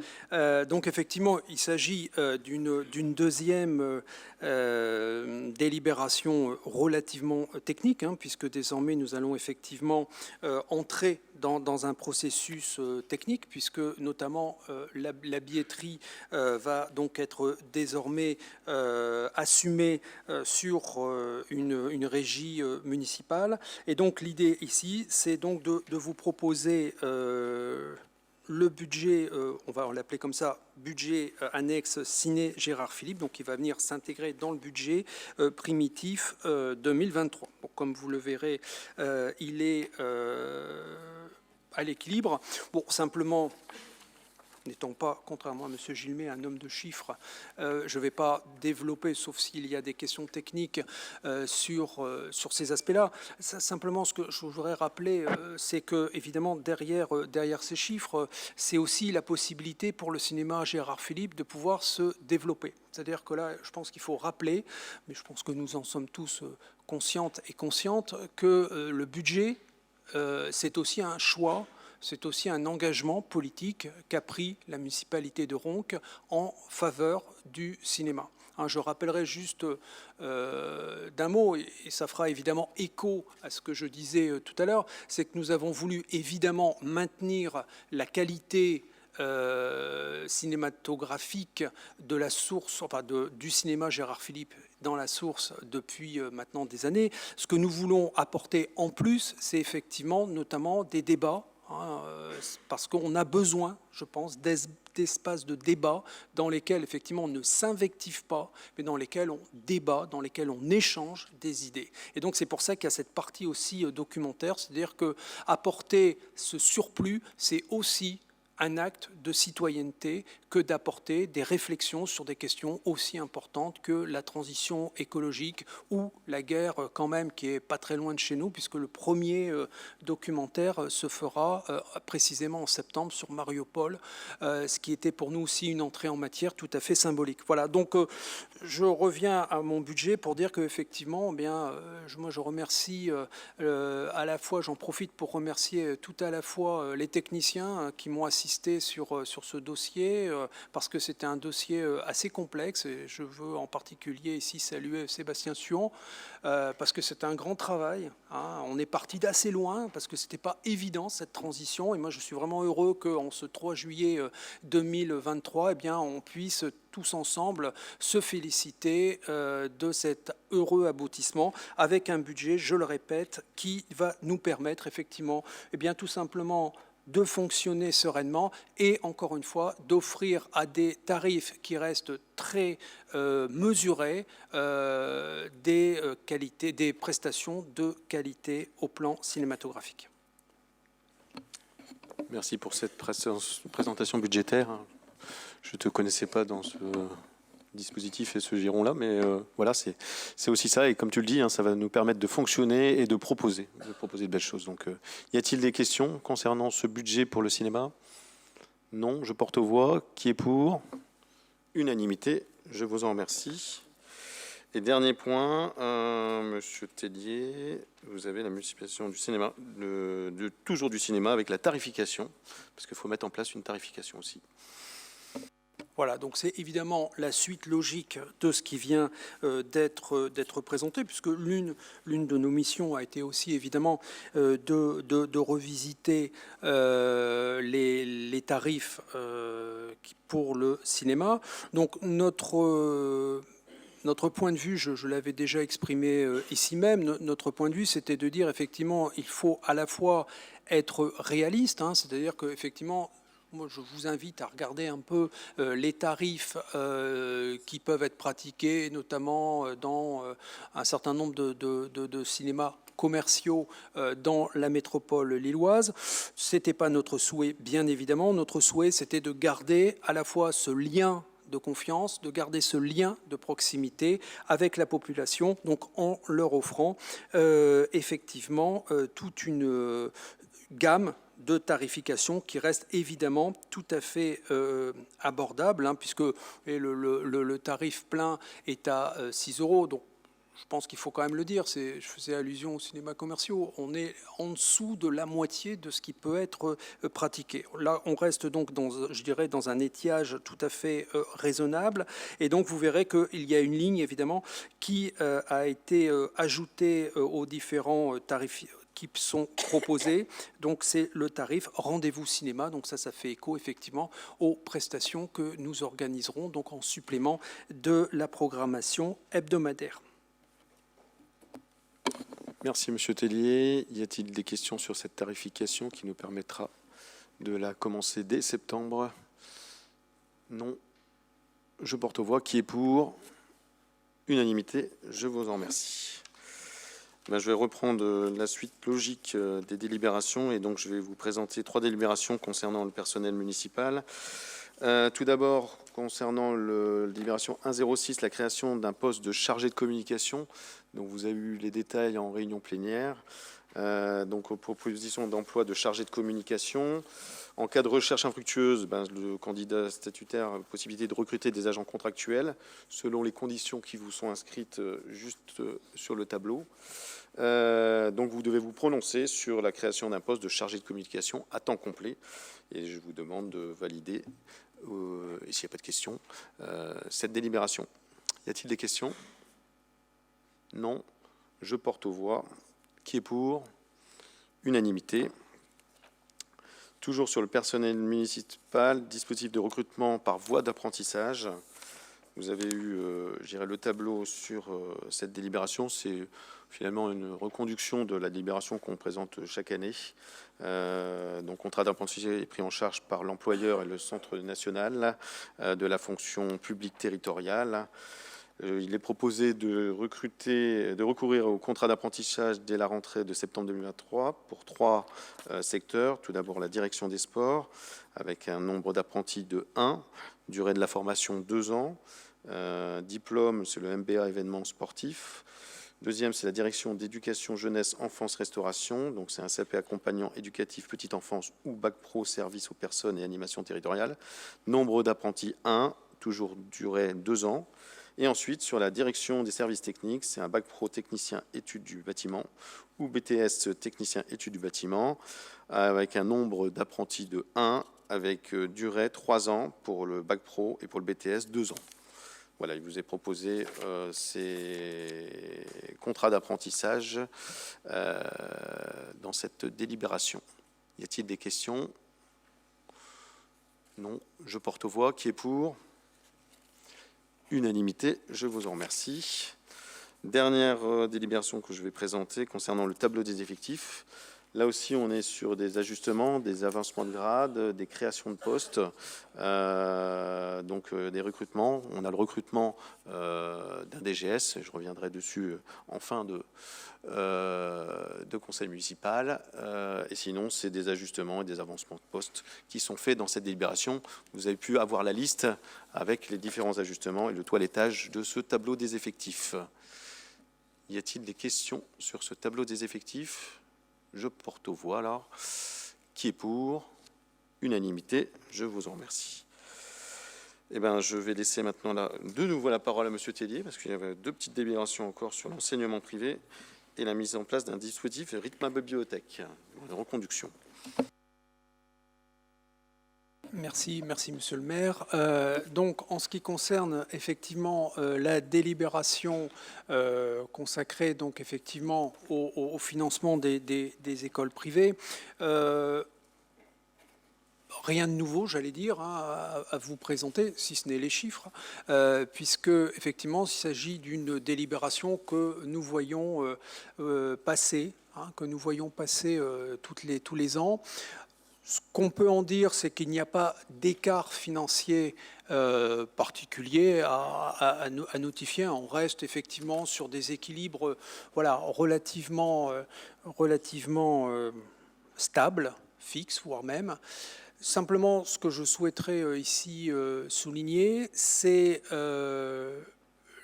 Donc effectivement, il s'agit d'une deuxième délibération relativement technique, puisque désormais nous allons effectivement entrer dans un processus technique, puisque notamment la billetterie va donc être désormais assumée sur une régie municipale. Et donc l'idée ici, c'est donc de vous proposer le budget, on va l'appeler comme ça, budget annexe Ciné Gérard Philippe, donc il va venir s'intégrer dans le budget primitif 2023. Bon, comme vous le verrez, il est à l'équilibre. Bon, simplement, n'étant pas, contrairement à M. Gilmet, un homme de chiffres, je ne vais pas développer, sauf s'il y a des questions techniques sur ces aspects-là. Simplement, ce que je voudrais rappeler, c'est que, évidemment, derrière ces chiffres, c'est aussi la possibilité pour le cinéma Gérard Philippe de pouvoir se développer. C'est-à-dire que là, je pense qu'il faut rappeler, mais je pense que nous en sommes tous conscientes et conscientes, que le budget, c'est aussi un choix. C'est aussi un engagement politique qu'a pris la municipalité de Ronques en faveur du cinéma. Je rappellerai juste d'un mot, et ça fera évidemment écho à ce que je disais tout à l'heure, c'est que nous avons voulu évidemment maintenir la qualité cinématographique de la source, enfin du cinéma Gérard Philippe dans la source depuis maintenant des années. Ce que nous voulons apporter en plus, c'est effectivement notamment des débats, parce qu'on a besoin, je pense, d'espaces de débat dans lesquels, effectivement, on ne s'invective pas, mais dans lesquels on débat, dans lesquels on échange des idées. Et donc, c'est pour ça qu'il y a cette partie aussi documentaire, c'est-à-dire qu'apporter ce surplus, c'est aussi un acte de citoyenneté que d'apporter des réflexions sur des questions aussi importantes que la transition écologique ou la guerre quand même qui est pas très loin de chez nous, puisque le premier documentaire se fera précisément en septembre sur Mariupol, ce qui était pour nous aussi une entrée en matière tout à fait symbolique. Voilà, donc je reviens à mon budget pour dire qu'effectivement, moi je remercie à la fois, j'en profite pour remercier tout à la fois les techniciens qui m'ont assisté insisté sur ce dossier parce que c'était un dossier assez complexe et je veux en particulier ici saluer Sébastien Suon parce que c'est un grand travail. Hein. On est parti d'assez loin parce que c'était pas évident cette transition et moi je suis vraiment heureux qu'en ce 3 juillet 2023, eh bien, on puisse tous ensemble se féliciter de cet heureux aboutissement avec un budget, je le répète, qui va nous permettre effectivement, eh bien, tout simplement de fonctionner sereinement et encore une fois d'offrir à des tarifs qui restent très mesurés des prestations de qualité au plan cinématographique. Merci pour cette présentation budgétaire. Je ne te connaissais pas dans ce dispositif et ce giron-là, mais voilà, c'est aussi ça. Et comme tu le dis, hein, ça va nous permettre de fonctionner et de proposer de belles choses. Donc, y a-t-il des questions concernant ce budget pour le cinéma? Non, je porte aux voix. Qui est pour? Unanimité. Je vous en remercie. Et dernier point, Monsieur Tellier, vous avez la multiplication du cinéma, toujours du cinéma avec la tarification, parce qu'il faut mettre en place une tarification aussi. Voilà, donc c'est évidemment la suite logique de ce qui vient d'être présenté, puisque l'une de nos missions a été aussi évidemment de revisiter les tarifs pour le cinéma. Donc notre point de vue, je l'avais déjà exprimé ici même, notre point de vue, c'était de dire effectivement, il faut à la fois être réaliste, hein, c'est-à-dire qu'effectivement, moi, je vous invite à regarder un peu les tarifs qui peuvent être pratiqués, notamment dans un certain nombre de cinémas commerciaux dans la métropole lilloise. C'était pas notre souhait, bien évidemment. Notre souhait, c'était de garder à la fois ce lien de confiance, de garder ce lien de proximité avec la population, donc en leur offrant effectivement toute une gamme de tarification qui reste évidemment tout à fait abordable, hein, puisque le tarif plein est à 6 €. Donc, je pense qu'il faut quand même le dire, je faisais allusion aux cinémas commerciaux, on est en dessous de la moitié de ce qui peut être pratiqué. Là, on reste donc, je dirais, dans un étiage tout à fait raisonnable. Et donc, vous verrez qu'il y a une ligne, évidemment, qui a été ajoutée aux différents tarifs qui sont proposés. Donc, c'est le tarif rendez-vous cinéma. Donc, ça fait écho, effectivement, aux prestations que nous organiserons donc en supplément de la programmation hebdomadaire. Merci, Monsieur Tellier. Y a-t-il des questions sur cette tarification qui nous permettra de la commencer dès septembre? Non. Je porte aux voix. Qui est pour? Unanimité. Je vous en remercie. Je vais reprendre la suite logique des délibérations et donc je vais vous présenter 3 délibérations concernant le personnel municipal. Tout d'abord, concernant la délibération 106, la création d'un poste de chargé de communication. Donc vous avez eu les détails en réunion plénière. Donc aux propositions d'emploi de chargé de communication. En cas de recherche infructueuse, le candidat statutaire a la possibilité de recruter des agents contractuels selon les conditions qui vous sont inscrites juste sur le tableau. Donc vous devez vous prononcer sur la création d'un poste de chargé de communication à temps complet. Et je vous demande de valider, et s'il n'y a pas de questions, cette délibération. Y a-t-il des questions? Non. Je porte aux voix. Qui est pour? Unanimité. Toujours sur le personnel municipal, dispositif de recrutement par voie d'apprentissage. Vous avez eu, le tableau sur cette délibération. C'est finalement une reconduction de la délibération qu'on présente chaque année. Donc, contrat d'apprentissage est pris en charge par l'employeur et le Centre national de la fonction publique territoriale. Il est proposé de recourir au contrat d'apprentissage dès la rentrée de septembre 2023 pour 3 secteurs. Tout d'abord, la direction des sports, avec un nombre d'apprentis de 1, durée de la formation 2 ans. Diplôme, c'est le MBA événements sportifs. Deuxième, c'est la direction d'éducation jeunesse enfance restauration. Donc, c'est un CAP accompagnant éducatif petite enfance ou bac pro service aux personnes et animation territoriale. Nombre d'apprentis 1, toujours durée 2 ans. Et ensuite, sur la direction des services techniques, c'est un bac pro technicien études du bâtiment ou BTS technicien études du bâtiment, avec un nombre d'apprentis de 1 avec durée 3 ans pour le bac pro et pour le BTS 2 ans. Voilà, il vous est proposé ces contrats d'apprentissage dans cette délibération. Y a-t-il des questions? Non, je porte aux voix. Qui est pour? Unanimité, je vous en remercie. Dernière délibération que je vais présenter concernant le tableau des effectifs. Là aussi, on est sur des ajustements, des avancements de grade, des créations de postes, donc des recrutements. On a le recrutement d'un DGS, je reviendrai dessus en fin de conseil municipal. Et sinon, c'est des ajustements et des avancements de postes qui sont faits dans cette délibération. Vous avez pu avoir la liste avec les différents ajustements et le toilettage de ce tableau des effectifs. Y a-t-il des questions sur ce tableau des effectifs? Je porte aux voix alors. Qui est pour? Unanimité, je vous en remercie. Eh bien, je vais laisser maintenant de nouveau la parole à Monsieur Tellier, parce qu'il y avait 2 petites délibérations encore sur l'enseignement privé et la mise en place d'un dispositif rythme à bibliothèque, de reconduction. Merci, Monsieur le maire. Donc, en ce qui concerne effectivement la délibération consacrée donc effectivement au financement des écoles privées, rien de nouveau, j'allais dire, à vous présenter, si ce n'est les chiffres, puisque effectivement, il s'agit d'une délibération que nous voyons passer, tous les ans. Ce qu'on peut en dire, c'est qu'il n'y a pas d'écart financier particulier à notifier. On reste effectivement sur des équilibres relativement stables, fixes, voire même. Simplement, ce que je souhaiterais ici souligner, c'est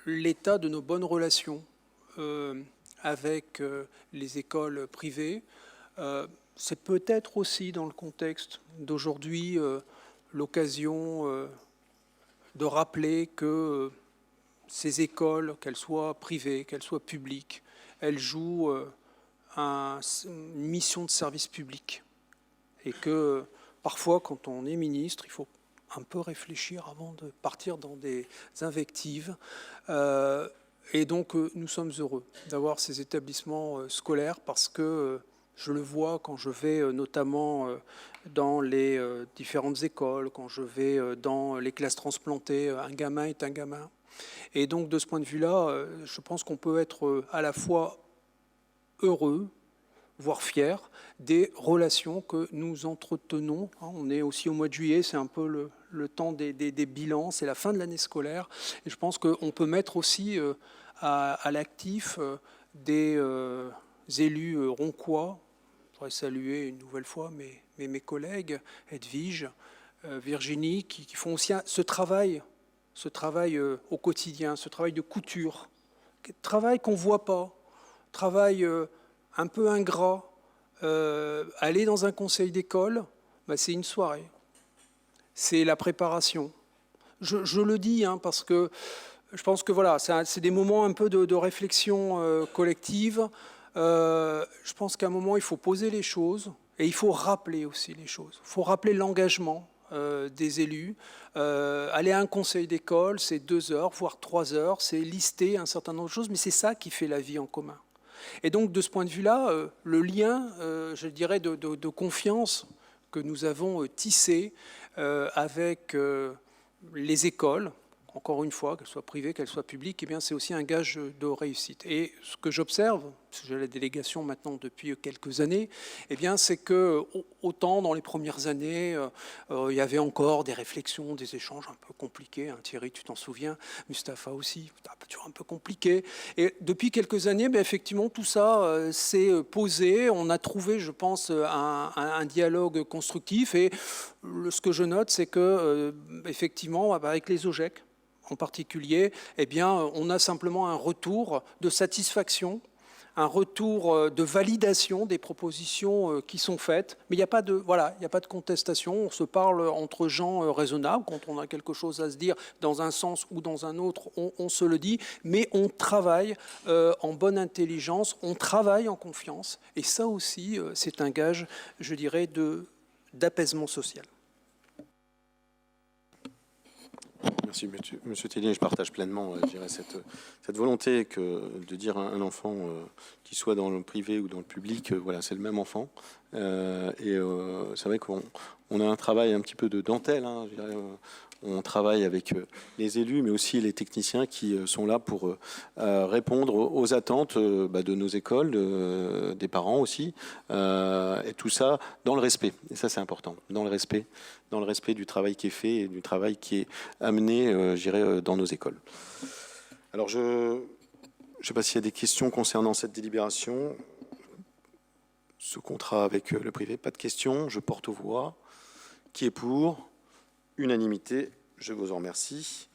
l'état de nos bonnes relations avec les écoles privées. C'est peut-être aussi, dans le contexte d'aujourd'hui, l'occasion de rappeler que ces écoles, qu'elles soient privées, qu'elles soient publiques, elles jouent une mission de service public. Et que parfois, quand on est ministre, il faut un peu réfléchir avant de partir dans des invectives. Et donc, nous sommes heureux d'avoir ces établissements scolaires parce que je le vois quand je vais notamment dans les différentes écoles, quand je vais dans les classes transplantées, un gamin est un gamin. Et donc de ce point de vue-là, je pense qu'on peut être à la fois heureux, voire fier des relations que nous entretenons. On est aussi au mois de juillet, c'est un peu le temps des bilans, c'est la fin de l'année scolaire. Et je pense qu'on peut mettre aussi à l'actif des élus roncois. Je voudrais saluer une nouvelle fois mes collègues, Edwige, Virginie, qui font aussi ce travail au quotidien, ce travail de couture, travail qu'on ne voit pas, travail un peu ingrat. Aller dans un conseil d'école, c'est une soirée, c'est la préparation. Je le dis parce que je pense que voilà, c'est des moments un peu de réflexion collective. Je pense qu'à un moment, il faut poser les choses et il faut rappeler aussi les choses. Il faut rappeler l'engagement des élus. Aller à un conseil d'école, c'est 2 heures, voire 3 heures, c'est lister un certain nombre de choses, mais c'est ça qui fait la vie en commun. Et donc, de ce point de vue-là, le lien, je dirais, de confiance que nous avons tissé avec les écoles, encore une fois, qu'elles soient privées, qu'elles soient publiques, eh bien, c'est aussi un gage de réussite. Et ce que j'observe, parce que j'ai la délégation maintenant depuis quelques années, eh bien, c'est que autant dans les premières années, il y avait encore des réflexions, des échanges un peu compliqués. Thierry, tu t'en souviens, Mustapha aussi, toujours un peu compliqué. Et depuis quelques années, effectivement, tout ça s'est posé. On a trouvé, je pense, un dialogue constructif. Et ce que je note, c'est que, effectivement, avec les OGEC, en particulier, eh bien, on a simplement un retour de satisfaction, un retour de validation des propositions qui sont faites. Mais il n'y a pas de contestation. On se parle entre gens raisonnables. Quand on a quelque chose à se dire dans un sens ou dans un autre, on se le dit. Mais on travaille en bonne intelligence, on travaille en confiance. Et ça aussi, c'est un gage, je dirais, d'apaisement social. Merci, monsieur Tellier. Je partage pleinement, je dirais, cette volonté de dire à un enfant, qu'il soit dans le privé ou dans le public, voilà, c'est le même enfant. C'est vrai qu'on a un travail un petit peu de dentelle, hein, je dirais, on travaille avec les élus, mais aussi les techniciens qui sont là pour répondre aux attentes de nos écoles, des parents aussi, et tout ça dans le respect. Et ça, c'est important, dans le respect du travail qui est fait et du travail qui est amené, je dirais, dans nos écoles. Alors, je ne sais pas s'il y a des questions concernant cette délibération, ce contrat avec le privé. Pas de questions, je porte aux voix. Qui est pour ? Unanimité, je vous en remercie.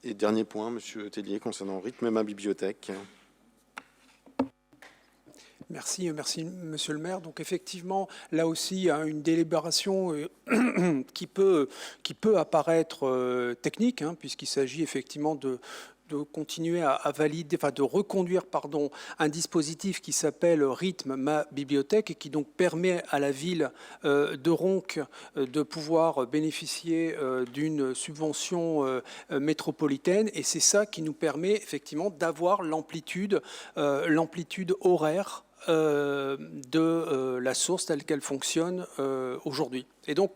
Et dernier point, monsieur Tellier, concernant rythme ma bibliothèque. Merci, monsieur le maire. Donc effectivement, là aussi, une délibération qui peut apparaître technique, puisqu'il s'agit effectivement de continuer à valider, enfin de reconduire, un dispositif qui s'appelle Rythme ma bibliothèque et qui donc permet à la ville de Ronques de pouvoir bénéficier d'une subvention métropolitaine, et c'est ça qui nous permet effectivement d'avoir l'amplitude horaire de la source telle qu'elle fonctionne aujourd'hui. Et donc,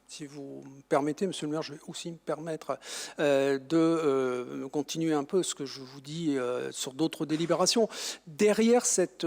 si vous me permettez, monsieur le maire, je vais aussi me permettre de continuer un peu ce que je vous dis sur d'autres délibérations. Derrière cette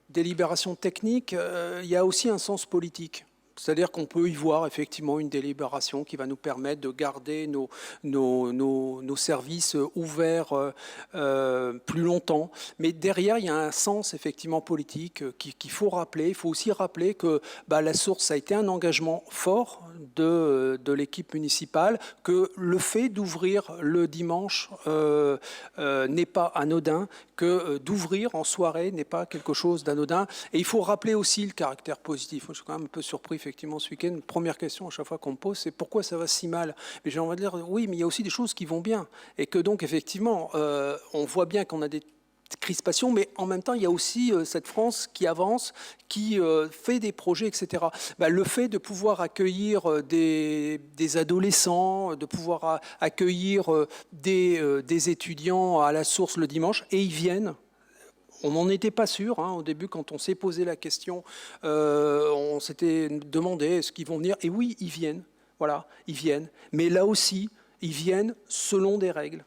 délibération technique, il y a aussi un sens politique. C'est-à-dire qu'on peut y voir effectivement une délibération qui va nous permettre de garder nos services ouverts plus longtemps. Mais derrière, il y a un sens effectivement politique qu'il faut rappeler. Il faut aussi rappeler que la source, ça a été un engagement fort de l'équipe municipale, que le fait d'ouvrir le dimanche n'est pas anodin, que d'ouvrir en soirée n'est pas quelque chose d'anodin. Et il faut rappeler aussi le caractère positif. Moi, je suis quand même un peu surpris, effectivement, ce week-end. Première question à chaque fois qu'on me pose, c'est pourquoi ça va si mal? Mais j'ai envie de dire, oui, mais il y a aussi des choses qui vont bien. Et que donc, effectivement, on voit bien qu'on a des crispations, mais en même temps, il y a aussi cette France qui avance, qui fait des projets, etc. Le fait de pouvoir accueillir des adolescents, de pouvoir accueillir des étudiants à la source le dimanche, et ils viennent. On n'en était pas sûr. Au début, quand on s'est posé la question, on s'était demandé est-ce qu'ils vont venir. Et oui, ils viennent. Voilà, ils viennent. Mais là aussi, ils viennent selon des règles.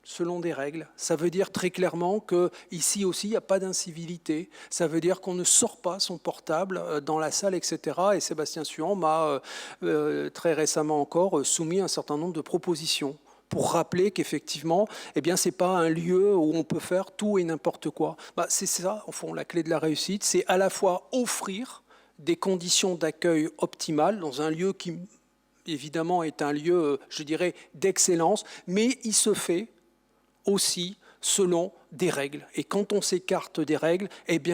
Selon des règles. Ça veut dire très clairement qu'ici aussi, il n'y a pas d'incivilité. Ça veut dire qu'on ne sort pas son portable dans la salle, etc. Et Sébastien Suant m'a très récemment encore soumis un certain nombre de propositions pour rappeler qu'effectivement, ce n'est pas un lieu où on peut faire tout et n'importe quoi. C'est ça, au fond, la clé de la réussite. C'est à la fois offrir des conditions d'accueil optimales dans un lieu qui, évidemment, est un lieu, je dirais, d'excellence, mais il se fait aussi selon des règles. Et quand on s'écarte des règles,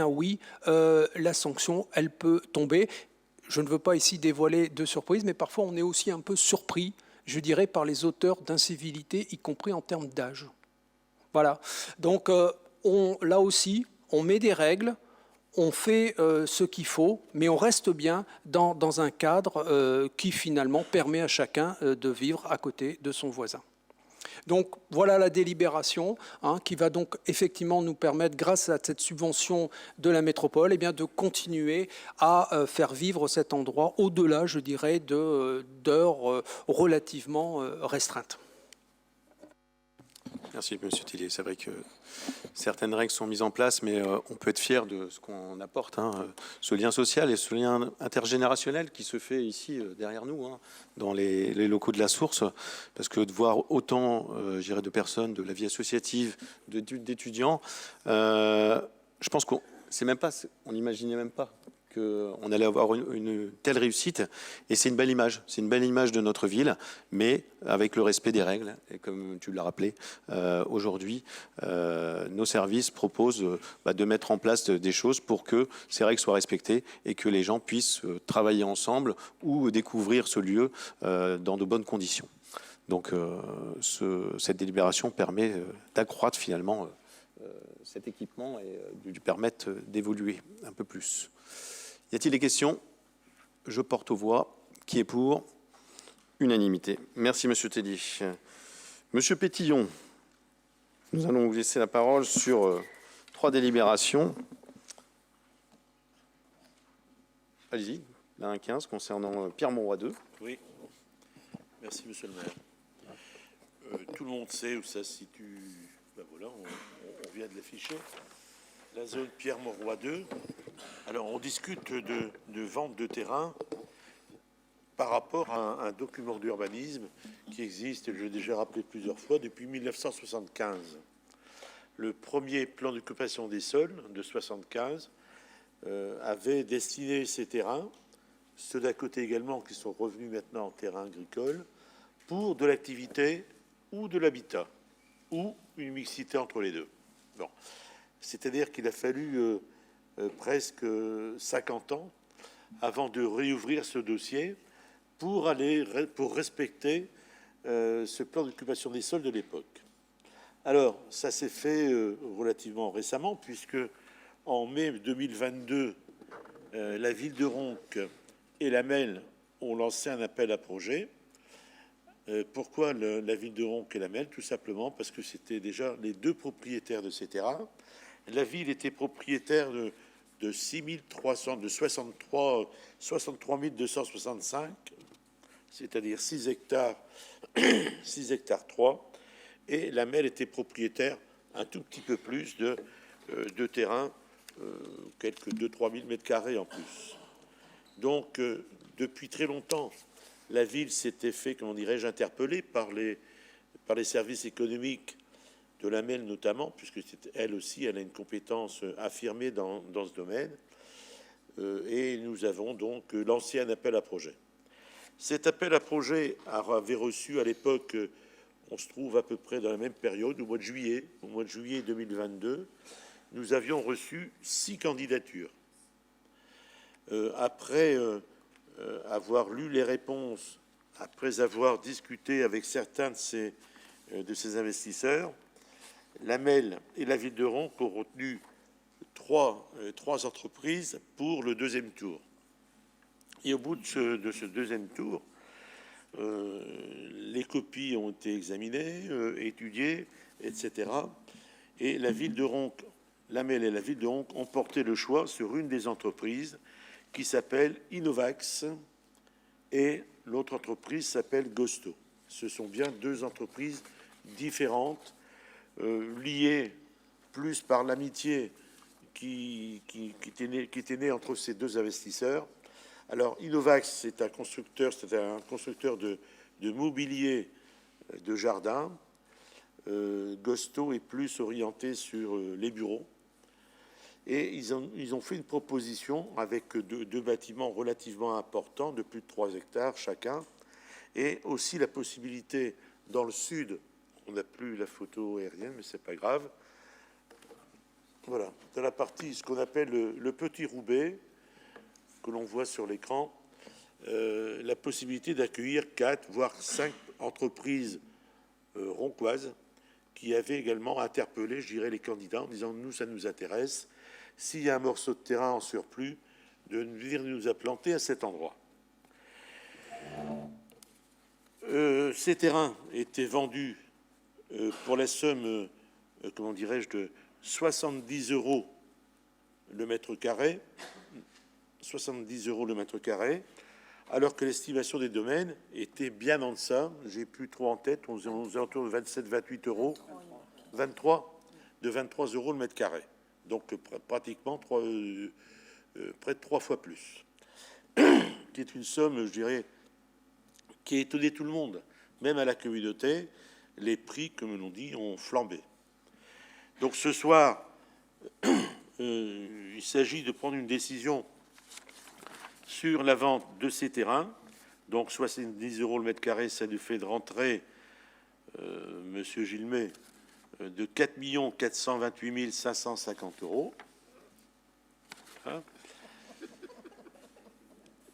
oui, la sanction, elle peut tomber. Je ne veux pas ici dévoiler de surprise, mais parfois on est aussi un peu surpris, je dirais, par les auteurs d'incivilité, y compris en termes d'âge. Voilà. Donc, là aussi, on met des règles, on fait ce qu'il faut, mais on reste bien dans un cadre qui, finalement, permet à chacun de vivre à côté de son voisin. Donc voilà la délibération qui va donc effectivement nous permettre, grâce à cette subvention de la métropole, de continuer à faire vivre cet endroit au-delà, je dirais, d'heures relativement restreintes. Merci, monsieur Tellier. C'est vrai que certaines règles sont mises en place, mais on peut être fier de ce qu'on apporte, ce lien social et ce lien intergénérationnel qui se fait ici, derrière nous, dans les locaux de la Source, parce que de voir autant, de personnes, de la vie associative, d'étudiants, je pense qu'on n'imaginait même pas qu'on allait avoir une telle réussite, et c'est une belle image. C'est une belle image de notre ville, mais avec le respect des règles. Et comme tu l'as rappelé, aujourd'hui, nos services proposent de mettre en place des choses pour que ces règles soient respectées et que les gens puissent travailler ensemble ou découvrir ce lieu dans de bonnes conditions. Donc, cette délibération permet d'accroître finalement cet équipement et de lui permettre d'évoluer un peu plus. Y a-t-il des questions? Je porte aux voix. Qui est pour? Unanimité. Merci, monsieur Tellier. Monsieur Pétillon, nous allons vous laisser la parole sur 3 délibérations. Allez-y, la 1-15 concernant Pierre Mauroy 2. Oui, merci Monsieur le maire. Tout le monde sait où ça se situe. Ben voilà, on vient de l'afficher. La zone Pierre Mauroy 2. Alors, on discute de vente de terrain par rapport à un document d'urbanisme qui existe, je l'ai déjà rappelé plusieurs fois, depuis 1975. Le premier plan d'occupation des sols de 1975 avait destiné ces terrains, ceux d'à côté également qui sont revenus maintenant en terrain agricole, pour de l'activité ou de l'habitat, ou une mixité entre les deux. Bon. C'est-à-dire qu'il a fallu presque 50 ans avant de réouvrir ce dossier pour respecter ce plan d'occupation des sols de l'époque. Alors, ça s'est fait relativement récemment, puisque en mai 2022, la ville de Ronques et la MEL ont lancé un appel à projet. Pourquoi la ville de Ronques et la MEL? Tout simplement parce que c'était déjà les deux propriétaires de ces terrains. La ville était propriétaire de 6300, de 63 265, c'est-à-dire 6 hectares, 6 hectares 3, et la MEL était propriétaire un tout petit peu plus de terrain, quelques 2-3 000 mètres carrés en plus. Donc, depuis très longtemps, la ville s'était fait, comment dirais-je, interpeller par les services économiques de la MEL notamment, puisque elle aussi, elle a une compétence affirmée dans ce domaine. Et nous avons donc lancé un appel à projet. Cet appel à projet avait reçu à l'époque, on se trouve à peu près dans la même période, au mois de juillet 2022, nous avions reçu 6 candidatures. Après avoir lu les réponses, après avoir discuté avec certains de ces investisseurs, la MEL et la ville de Ronques ont retenu trois entreprises pour le deuxième tour. Et au bout de ce deuxième tour, les copies ont été examinées, étudiées, etc. Et la ville de Ronques, la MEL et la ville de Ronques ont porté le choix sur une des entreprises qui s'appelle Innovax et l'autre entreprise s'appelle Gosto. Ce sont bien 2 entreprises différentes, liées plus par l'amitié qui était née entre ces 2 investisseurs. Alors Innovax, c'est un constructeur de mobilier de jardin. Gosto est plus orienté sur les bureaux. Et ils ont fait une proposition avec deux bâtiments relativement importants, de plus de 3 hectares chacun, et aussi la possibilité dans le sud, on n'a plus la photo aérienne, mais c'est pas grave. Voilà, dans la partie, ce qu'on appelle le Petit Roubaix, que l'on voit sur l'écran, la possibilité d'accueillir 4, voire 5 entreprises roncoises qui avaient également interpellé, je dirais, les candidats en disant « nous, ça nous intéresse ». S'il y a un morceau de terrain en surplus, de venir nous implanter à cet endroit. Ces terrains étaient vendus pour la somme, comment dirais-je, de 70 € le mètre carré, 70 € le mètre carré, alors que l'estimation des domaines était bien en deçà. J'ai plus trop en tête, on est autour de 27-28 €, 23 € le mètre carré. Donc pratiquement près de 3 fois plus, qui est une somme, je dirais, qui a étonné tout le monde, même à la communauté. Les prix, comme l'on dit, ont flambé. Donc ce soir, il s'agit de prendre une décision sur la vente de ces terrains. Donc 70 € le mètre carré, ça nous fait de rentrer, Monsieur Gilmet, de 4 428 550 €. Hein,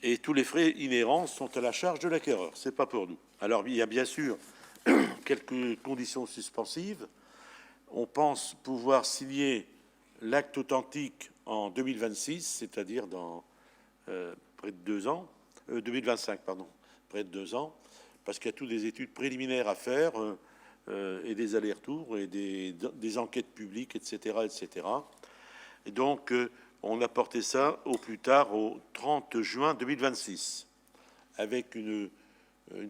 et tous les frais inhérents sont à la charge de l'acquéreur. C'est pas pour nous. Alors il y a bien sûr quelques conditions suspensives. On pense pouvoir signer l'acte authentique en 2026, c'est-à-dire dans près de 2 ans, 2025, pardon, près de 2 ans, parce qu'il y a toutes des études préliminaires à faire. et des allers-retours et des enquêtes publiques, etc., etc. Et donc, on a porté ça au plus tard au 30 juin 2026, avec une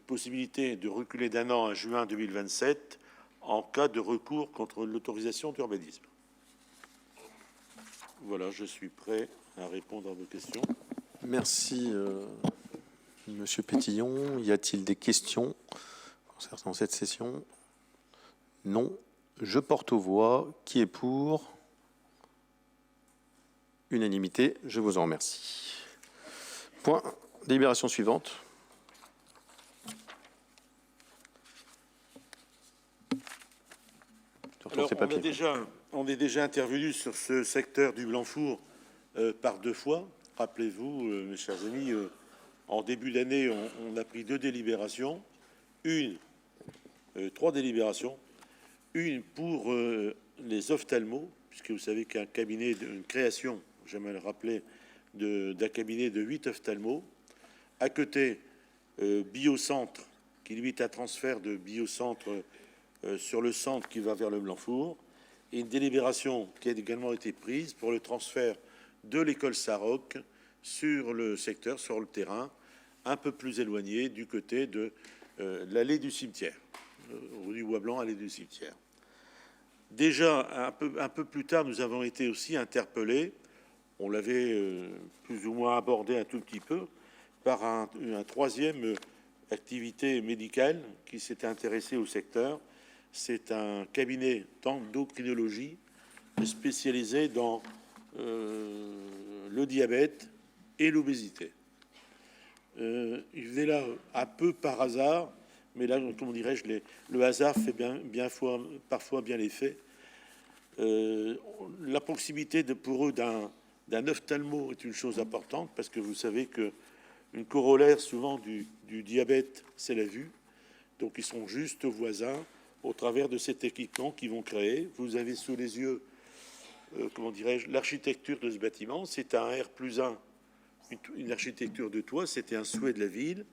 possibilité de reculer d'1 an à juin 2027 en cas de recours contre l'autorisation d'urbanisme. Voilà, je suis prêt à répondre à vos questions. Merci, Monsieur Pétillon. Y a-t-il des questions concernant cette session? Non. Je porte aux voix. Qui est pour? Unanimité. Je vous en remercie. Point. Délibération suivante. Alors, on est déjà intervenu sur ce secteur du Blanc-Four par 2 fois. Rappelez-vous, mes chers amis, en début d'année, on a pris 2 délibérations. 3 délibérations. Une pour les ophtalmos, puisque vous savez qu'un cabinet, une création, j'aimerais le rappeler, d'un cabinet de 8 ophtalmos. À côté, Biocentre, qui limite un transfert de Biocentre sur le centre qui va vers le Blanc-Four, et une délibération qui a également été prise pour le transfert de l'école Saroc sur le secteur, sur le terrain, un peu plus éloigné du côté de l'allée du cimetière, rue du Bois Blanc, allée du cimetière. Déjà, un peu plus tard, nous avons été aussi interpellés, on l'avait plus ou moins abordé un tout petit peu, par un troisième activité médicale qui s'était intéressé au secteur. C'est un cabinet d'endocrinologie spécialisé dans le diabète et l'obésité. Il venait là un peu par hasard, mais là, comment dirais-je, le hasard fait parfois bien les faits. La proximité pour eux d'un ophtalmo est une chose importante, parce que vous savez que une corollaire souvent du diabète, c'est la vue. Donc ils sont juste voisins au travers de cet équipement qu'ils vont créer. Vous avez sous les yeux, comment dirais-je, l'architecture de ce bâtiment. C'est un R+1, une architecture de toit, c'était un souhait de la ville,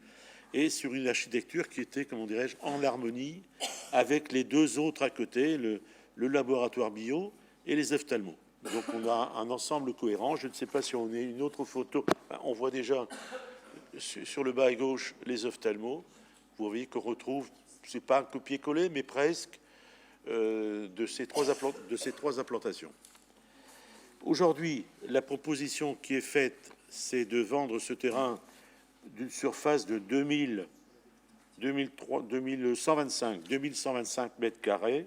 et sur une architecture qui était, comment dirais-je, en harmonie avec les 2 autres à côté, le laboratoire bio et les ophtalmos. Donc on a un ensemble cohérent. Je ne sais pas si on a une autre photo. On voit déjà sur le bas à gauche les ophtalmos. Vous voyez qu'on retrouve, c'est pas un copier-coller, mais presque, de ces trois implantations. Aujourd'hui, la proposition qui est faite, c'est de vendre ce terrain d'une surface de 2125 mètres carrés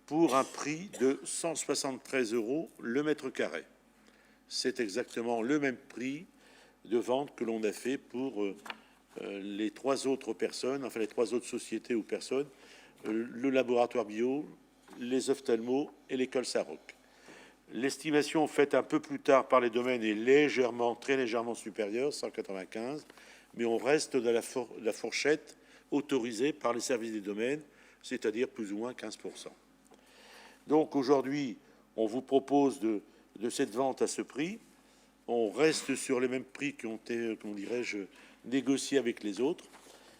pour un prix de 173 € le mètre carré. C'est exactement le même prix de vente que l'on a fait pour les 3 autres personnes, enfin les 3 autres sociétés ou personnes, le laboratoire bio, les ophtalmos et l'école Saroc. L'estimation faite un peu plus tard par les domaines est très légèrement supérieure, 195, mais on reste dans la fourchette autorisée par les services des domaines, c'est-à-dire plus ou moins 15%. Donc aujourd'hui, on vous propose de cette vente à ce prix. On reste sur les mêmes prix qui ont été, comment dirais-je, négociés avec les autres.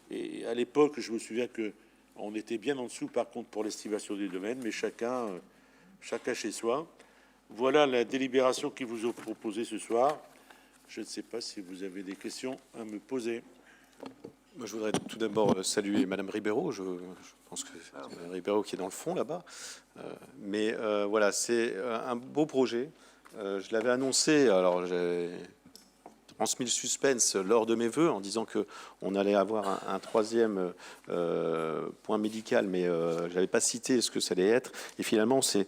Et à l'époque, je me souviens que on était bien en dessous, par contre, pour l'estimation des domaines, mais chacun chez soi. Voilà la délibération qui vous est proposée ce soir. Je ne sais pas si vous avez des questions à me poser. Moi, je voudrais tout d'abord saluer Madame Ribeiro. Je pense que c'est Madame Ribeiro qui est dans le fond là-bas. Mais voilà, c'est un beau projet. Je l'avais annoncé, alors j'ai transmis le suspense lors de mes vœux en disant que on allait avoir un troisième point médical, mais je n'avais pas cité ce que ça allait être. Et finalement, c'est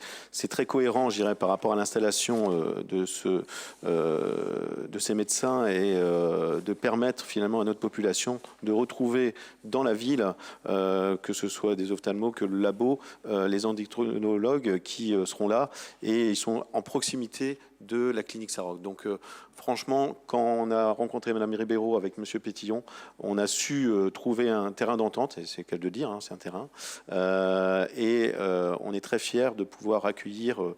très cohérent, je dirais, par rapport à l'installation de ces médecins et de permettre finalement à notre population de retrouver dans la ville, que ce soit des ophtalmos, que le labo, les endocrinologues qui seront là, et ils sont en proximité de la clinique Saroc. Donc franchement, quand on a rencontré Madame Ribeiro avec Monsieur Pétillon, on a su trouver un terrain d'entente, et c'est le cas de le dire, hein, c'est un terrain, et on est très fiers de pouvoir accueillir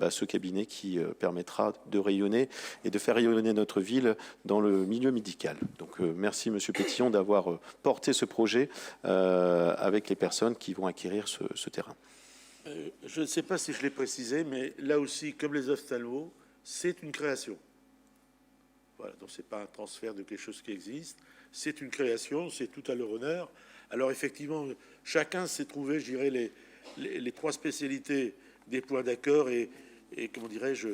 ce cabinet qui permettra de rayonner et de faire rayonner notre ville dans le milieu médical. Donc merci Monsieur Pétillon d'avoir porté ce projet avec les personnes qui vont acquérir ce terrain. Je ne sais pas si je l'ai précisé, mais là aussi, comme les ophtalmos, c'est une création. Voilà, donc ce n'est pas un transfert de quelque chose qui existe, c'est une création, c'est tout à leur honneur. Alors effectivement, chacun s'est trouvé, je dirais, les trois spécialités des points d'accord et comment dirais-je,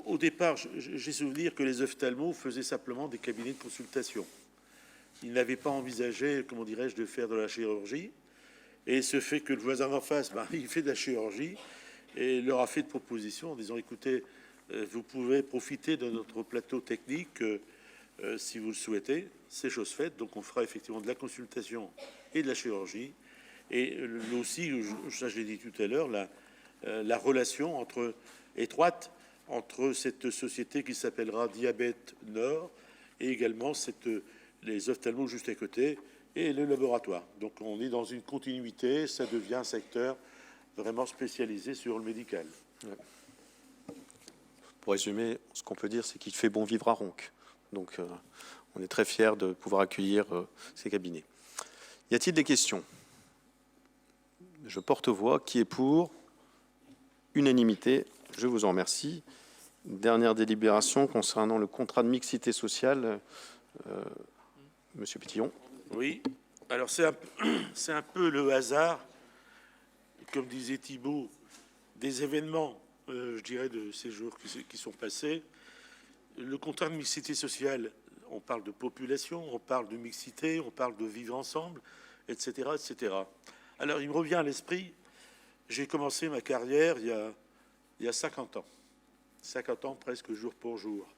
au départ, j'ai souvenir que les ophtalmos faisaient simplement des cabinets de consultation. Ils n'avaient pas envisagé, comment dirais-je, de faire de la chirurgie. Et ce fait que le voisin d'en face, il fait de la chirurgie et leur a fait de propositions en disant, écoutez, vous pouvez profiter de notre plateau technique si vous le souhaitez. C'est chose faite. Donc on fera effectivement de la consultation et de la chirurgie. Et aussi, ça je l'ai dit tout à l'heure, la relation étroite entre cette société qui s'appellera Diabète Nord et également les ophtalmos juste à côté et le laboratoire. Donc on est dans une continuité, ça devient un secteur vraiment spécialisé sur le médical. Ouais. Pour résumer, ce qu'on peut dire, c'est qu'il fait bon vivre à Ronc. Donc on est très fiers de pouvoir accueillir ces cabinets. Y a-t-il des questions? Je porte voix. Qui est pour? Unanimité. Je vous en remercie. Dernière délibération concernant le contrat de mixité sociale. Monsieur Pétillon. Oui, alors c'est un peu le hasard, comme disait Thibault, des événements, je dirais, de ces jours qui sont passés. Le contrat de mixité sociale, on parle de population, on parle de mixité, on parle de vivre ensemble, etc., etc. Alors il me revient à l'esprit, j'ai commencé ma carrière il y a 50 ans. 50 ans presque jour pour jour.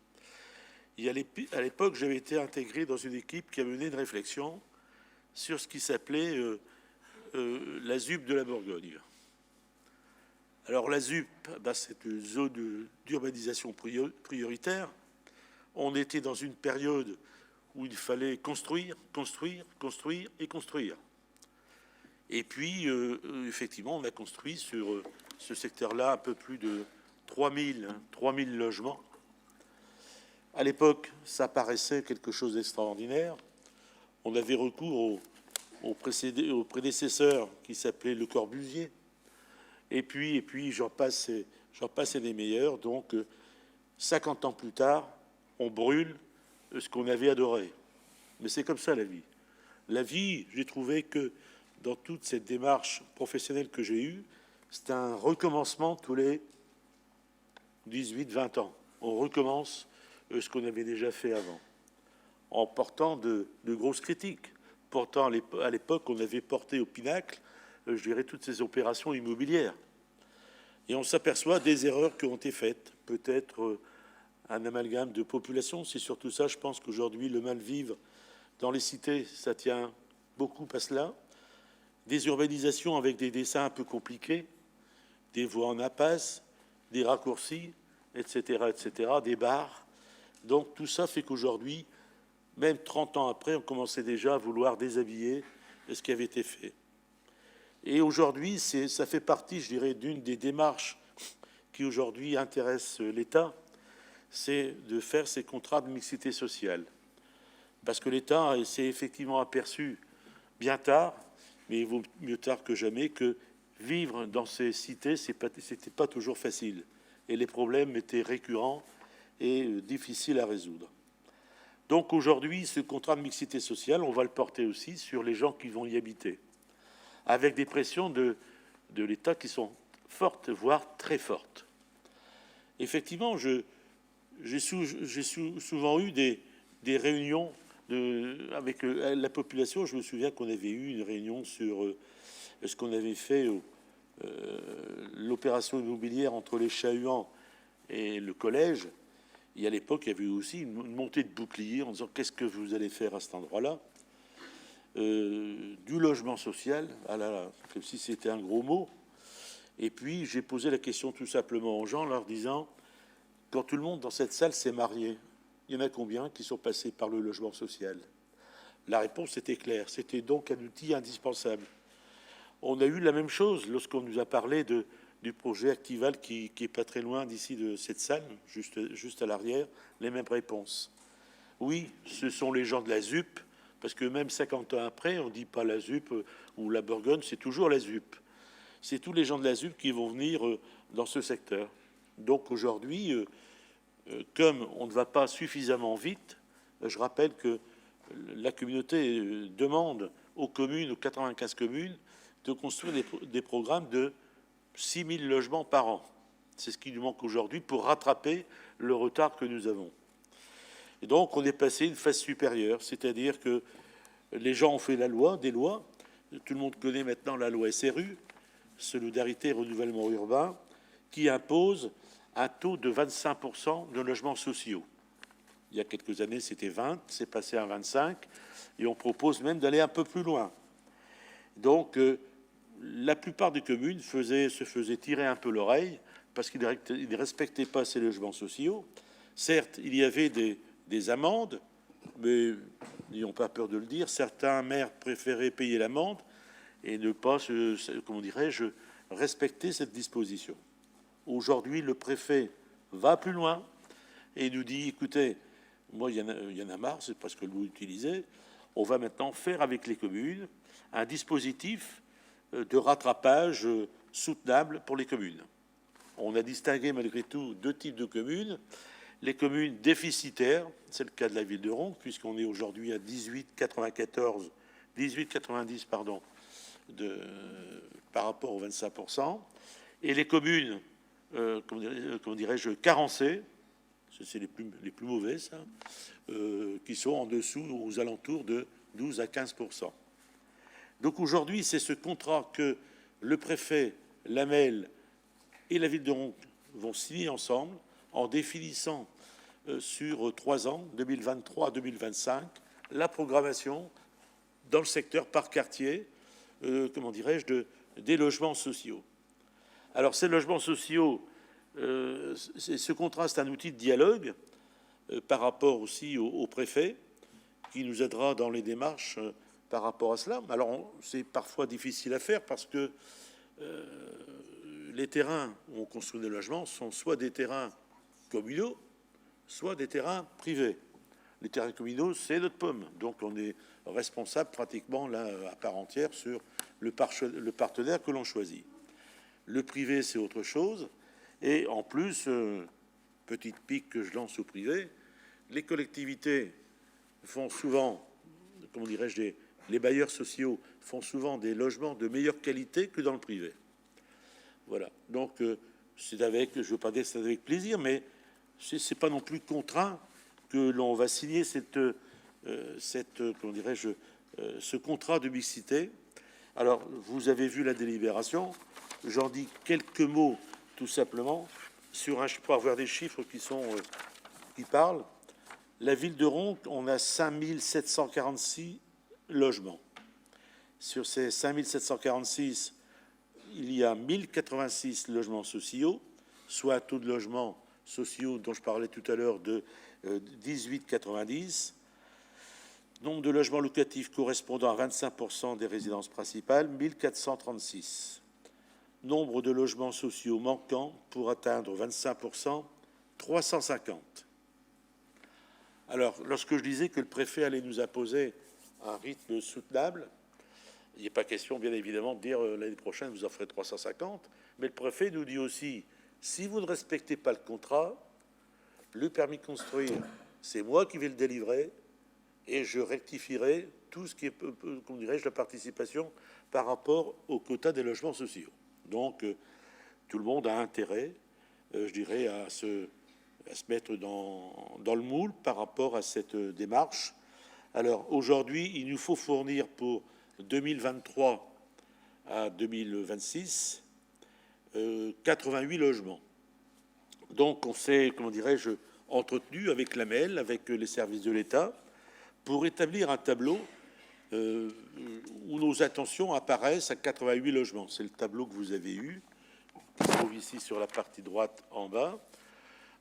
À l'époque, j'avais été intégré dans une équipe qui a mené une réflexion sur ce qui s'appelait la ZUP de la Bourgogne. Alors la ZUP, c'est une zone d'urbanisation prioritaire. On était dans une période où il fallait construire, construire, construire et construire. Et puis, effectivement, on a construit sur ce secteur-là un peu plus de 3000 logements. À l'époque, ça paraissait quelque chose d'extraordinaire. On avait recours au prédécesseur qui s'appelait Le Corbusier. Et puis j'en passe et des meilleurs. Donc, 50 ans plus tard, on brûle ce qu'on avait adoré. Mais c'est comme ça la vie. La vie, j'ai trouvé que dans toute cette démarche professionnelle que j'ai eue, c'est un recommencement tous les 18-20 ans. On recommence ce qu'on avait déjà fait avant, en portant de grosses critiques. Pourtant, à l'époque, on avait porté au pinacle, je dirais, toutes ces opérations immobilières. Et on s'aperçoit des erreurs qui ont été faites. Peut-être un amalgame de population, c'est surtout ça. Je pense qu'aujourd'hui, le mal-vivre dans les cités, ça tient beaucoup à cela. Des urbanisations avec des dessins un peu compliqués, des voies en impasse, des raccourcis, etc., etc., des bars. Donc tout ça fait qu'aujourd'hui, même 30 ans après, on commençait déjà à vouloir déshabiller ce qui avait été fait. Et aujourd'hui, ça fait partie, je dirais, d'une des démarches qui aujourd'hui intéresse l'État, c'est de faire ces contrats de mixité sociale. Parce que l'État s'est effectivement aperçu bien tard, mais il vaut mieux tard que jamais, que vivre dans ces cités, c'était pas toujours facile. Et les problèmes étaient récurrents et difficile à résoudre. Donc aujourd'hui, ce contrat de mixité sociale, on va le porter aussi sur les gens qui vont y habiter, avec des pressions de l'État qui sont fortes, voire très fortes. Effectivement, j'ai souvent eu des réunions avec la population. Je me souviens qu'on avait eu une réunion sur ce qu'on avait fait, l'opération immobilière entre les Chahuans et le collège. Et à l'époque, il y avait aussi une montée de boucliers en disant qu'est-ce que vous allez faire à cet endroit-là, du logement social, comme si c'était un gros mot. Et puis j'ai posé la question tout simplement aux gens, leur disant quand tout le monde dans cette salle s'est marié, il y en a combien qui sont passés par le logement social? La réponse était claire. C'était donc un outil indispensable. On a eu la même chose lorsqu'on nous a parlé du projet Actival qui est pas très loin d'ici de cette salle, juste à l'arrière, les mêmes réponses. Oui, ce sont les gens de la ZUP, parce que même 50 ans après, on ne dit pas la ZUP ou la Bourgogne, c'est toujours la ZUP. C'est tous les gens de la ZUP qui vont venir dans ce secteur. Donc aujourd'hui, comme on ne va pas suffisamment vite, je rappelle que la communauté demande aux communes, aux 95 communes, de construire des programmes de 6 000 logements par an. C'est ce qui nous manque aujourd'hui pour rattraper le retard que nous avons. Et donc, on est passé à une phase supérieure, c'est-à-dire que les gens ont fait la loi, des lois. Tout le monde connaît maintenant la loi SRU, Solidarité et Renouvellement Urbain, qui impose un taux de 25% de logements sociaux. Il y a quelques années, c'était 20, c'est passé à 25, et on propose même d'aller un peu plus loin. Donc, la plupart des communes se faisaient tirer un peu l'oreille parce qu'ils ne respectaient pas ces logements sociaux. Certes, il y avait des amendes, mais n'ayons pas peur de le dire, certains maires préféraient payer l'amende et ne pas, comment dirais-je, respecter cette disposition. Aujourd'hui, le préfet va plus loin et nous dit, écoutez, moi, il y en a marre, c'est parce que le mot utilisé, on va maintenant faire avec les communes un dispositif de rattrapage soutenable pour les communes. On a distingué malgré tout deux types de communes. Les communes déficitaires, c'est le cas de la ville de Ronques, puisqu'on est aujourd'hui à 18,90 par rapport aux 25%. Et les communes, comment dirais-je, carencées, c'est les plus mauvais, ça, qui sont en dessous, aux alentours de 12 à 15%. Donc aujourd'hui, c'est ce contrat que le préfet, l'AMEL et la ville de Ronques vont signer ensemble en définissant sur 3 ans, 2023 à 2025, la programmation dans le secteur par quartier, comment dirais-je, des logements sociaux. Alors ces logements sociaux, ce contrat, c'est un outil de dialogue par rapport aussi au préfet qui nous aidera dans les démarches par rapport à cela. Alors, c'est parfois difficile à faire parce que les terrains où on construit des logements sont soit des terrains communaux, soit des terrains privés. Les terrains communaux, c'est notre pomme. Donc, on est responsable pratiquement là, à part entière sur le partenaire que l'on choisit. Le privé, c'est autre chose. Et en plus, petite pique que je lance au privé, les collectivités font souvent, comment dirais-je, les bailleurs sociaux font souvent des logements de meilleure qualité que dans le privé. Voilà. Donc, c'est avec, je ne veux pas dire que c'est avec plaisir, mais c'est pas non plus contraint que l'on va signer comment dirais-je, ce contrat de mixité. Alors, vous avez vu la délibération. J'en dis quelques mots, tout simplement, sur je peux avoir des chiffres qui parlent. La ville de Ronques, on a 5746 logements. Sur ces 5746, il y a 1086 logements sociaux, soit un taux de logements sociaux dont je parlais tout à l'heure de 18,90. Nombre de logements locatifs correspondant à 25% des résidences principales, 1436. Nombre de logements sociaux manquants pour atteindre 25%, 350. Alors, lorsque je disais que le préfet allait nous imposer un rythme soutenable, il n'est pas question, bien évidemment, de dire l'année prochaine, vous en ferez 350, mais le préfet nous dit aussi, si vous ne respectez pas le contrat, le permis de construire, c'est moi qui vais le délivrer, et je rectifierai tout ce qui est, comment dirais-je, la participation par rapport au quota des logements sociaux. Donc, tout le monde a intérêt, je dirais, à se mettre dans le moule par rapport à cette démarche. Alors, aujourd'hui, il nous faut fournir pour 2023 à 2026 88 logements. Donc, on s'est, comment dirais-je, entretenu avec l'AMEL, avec les services de l'État, pour établir un tableau où nos intentions apparaissent à 88 logements. C'est le tableau que vous avez eu, qui se trouve ici sur la partie droite en bas.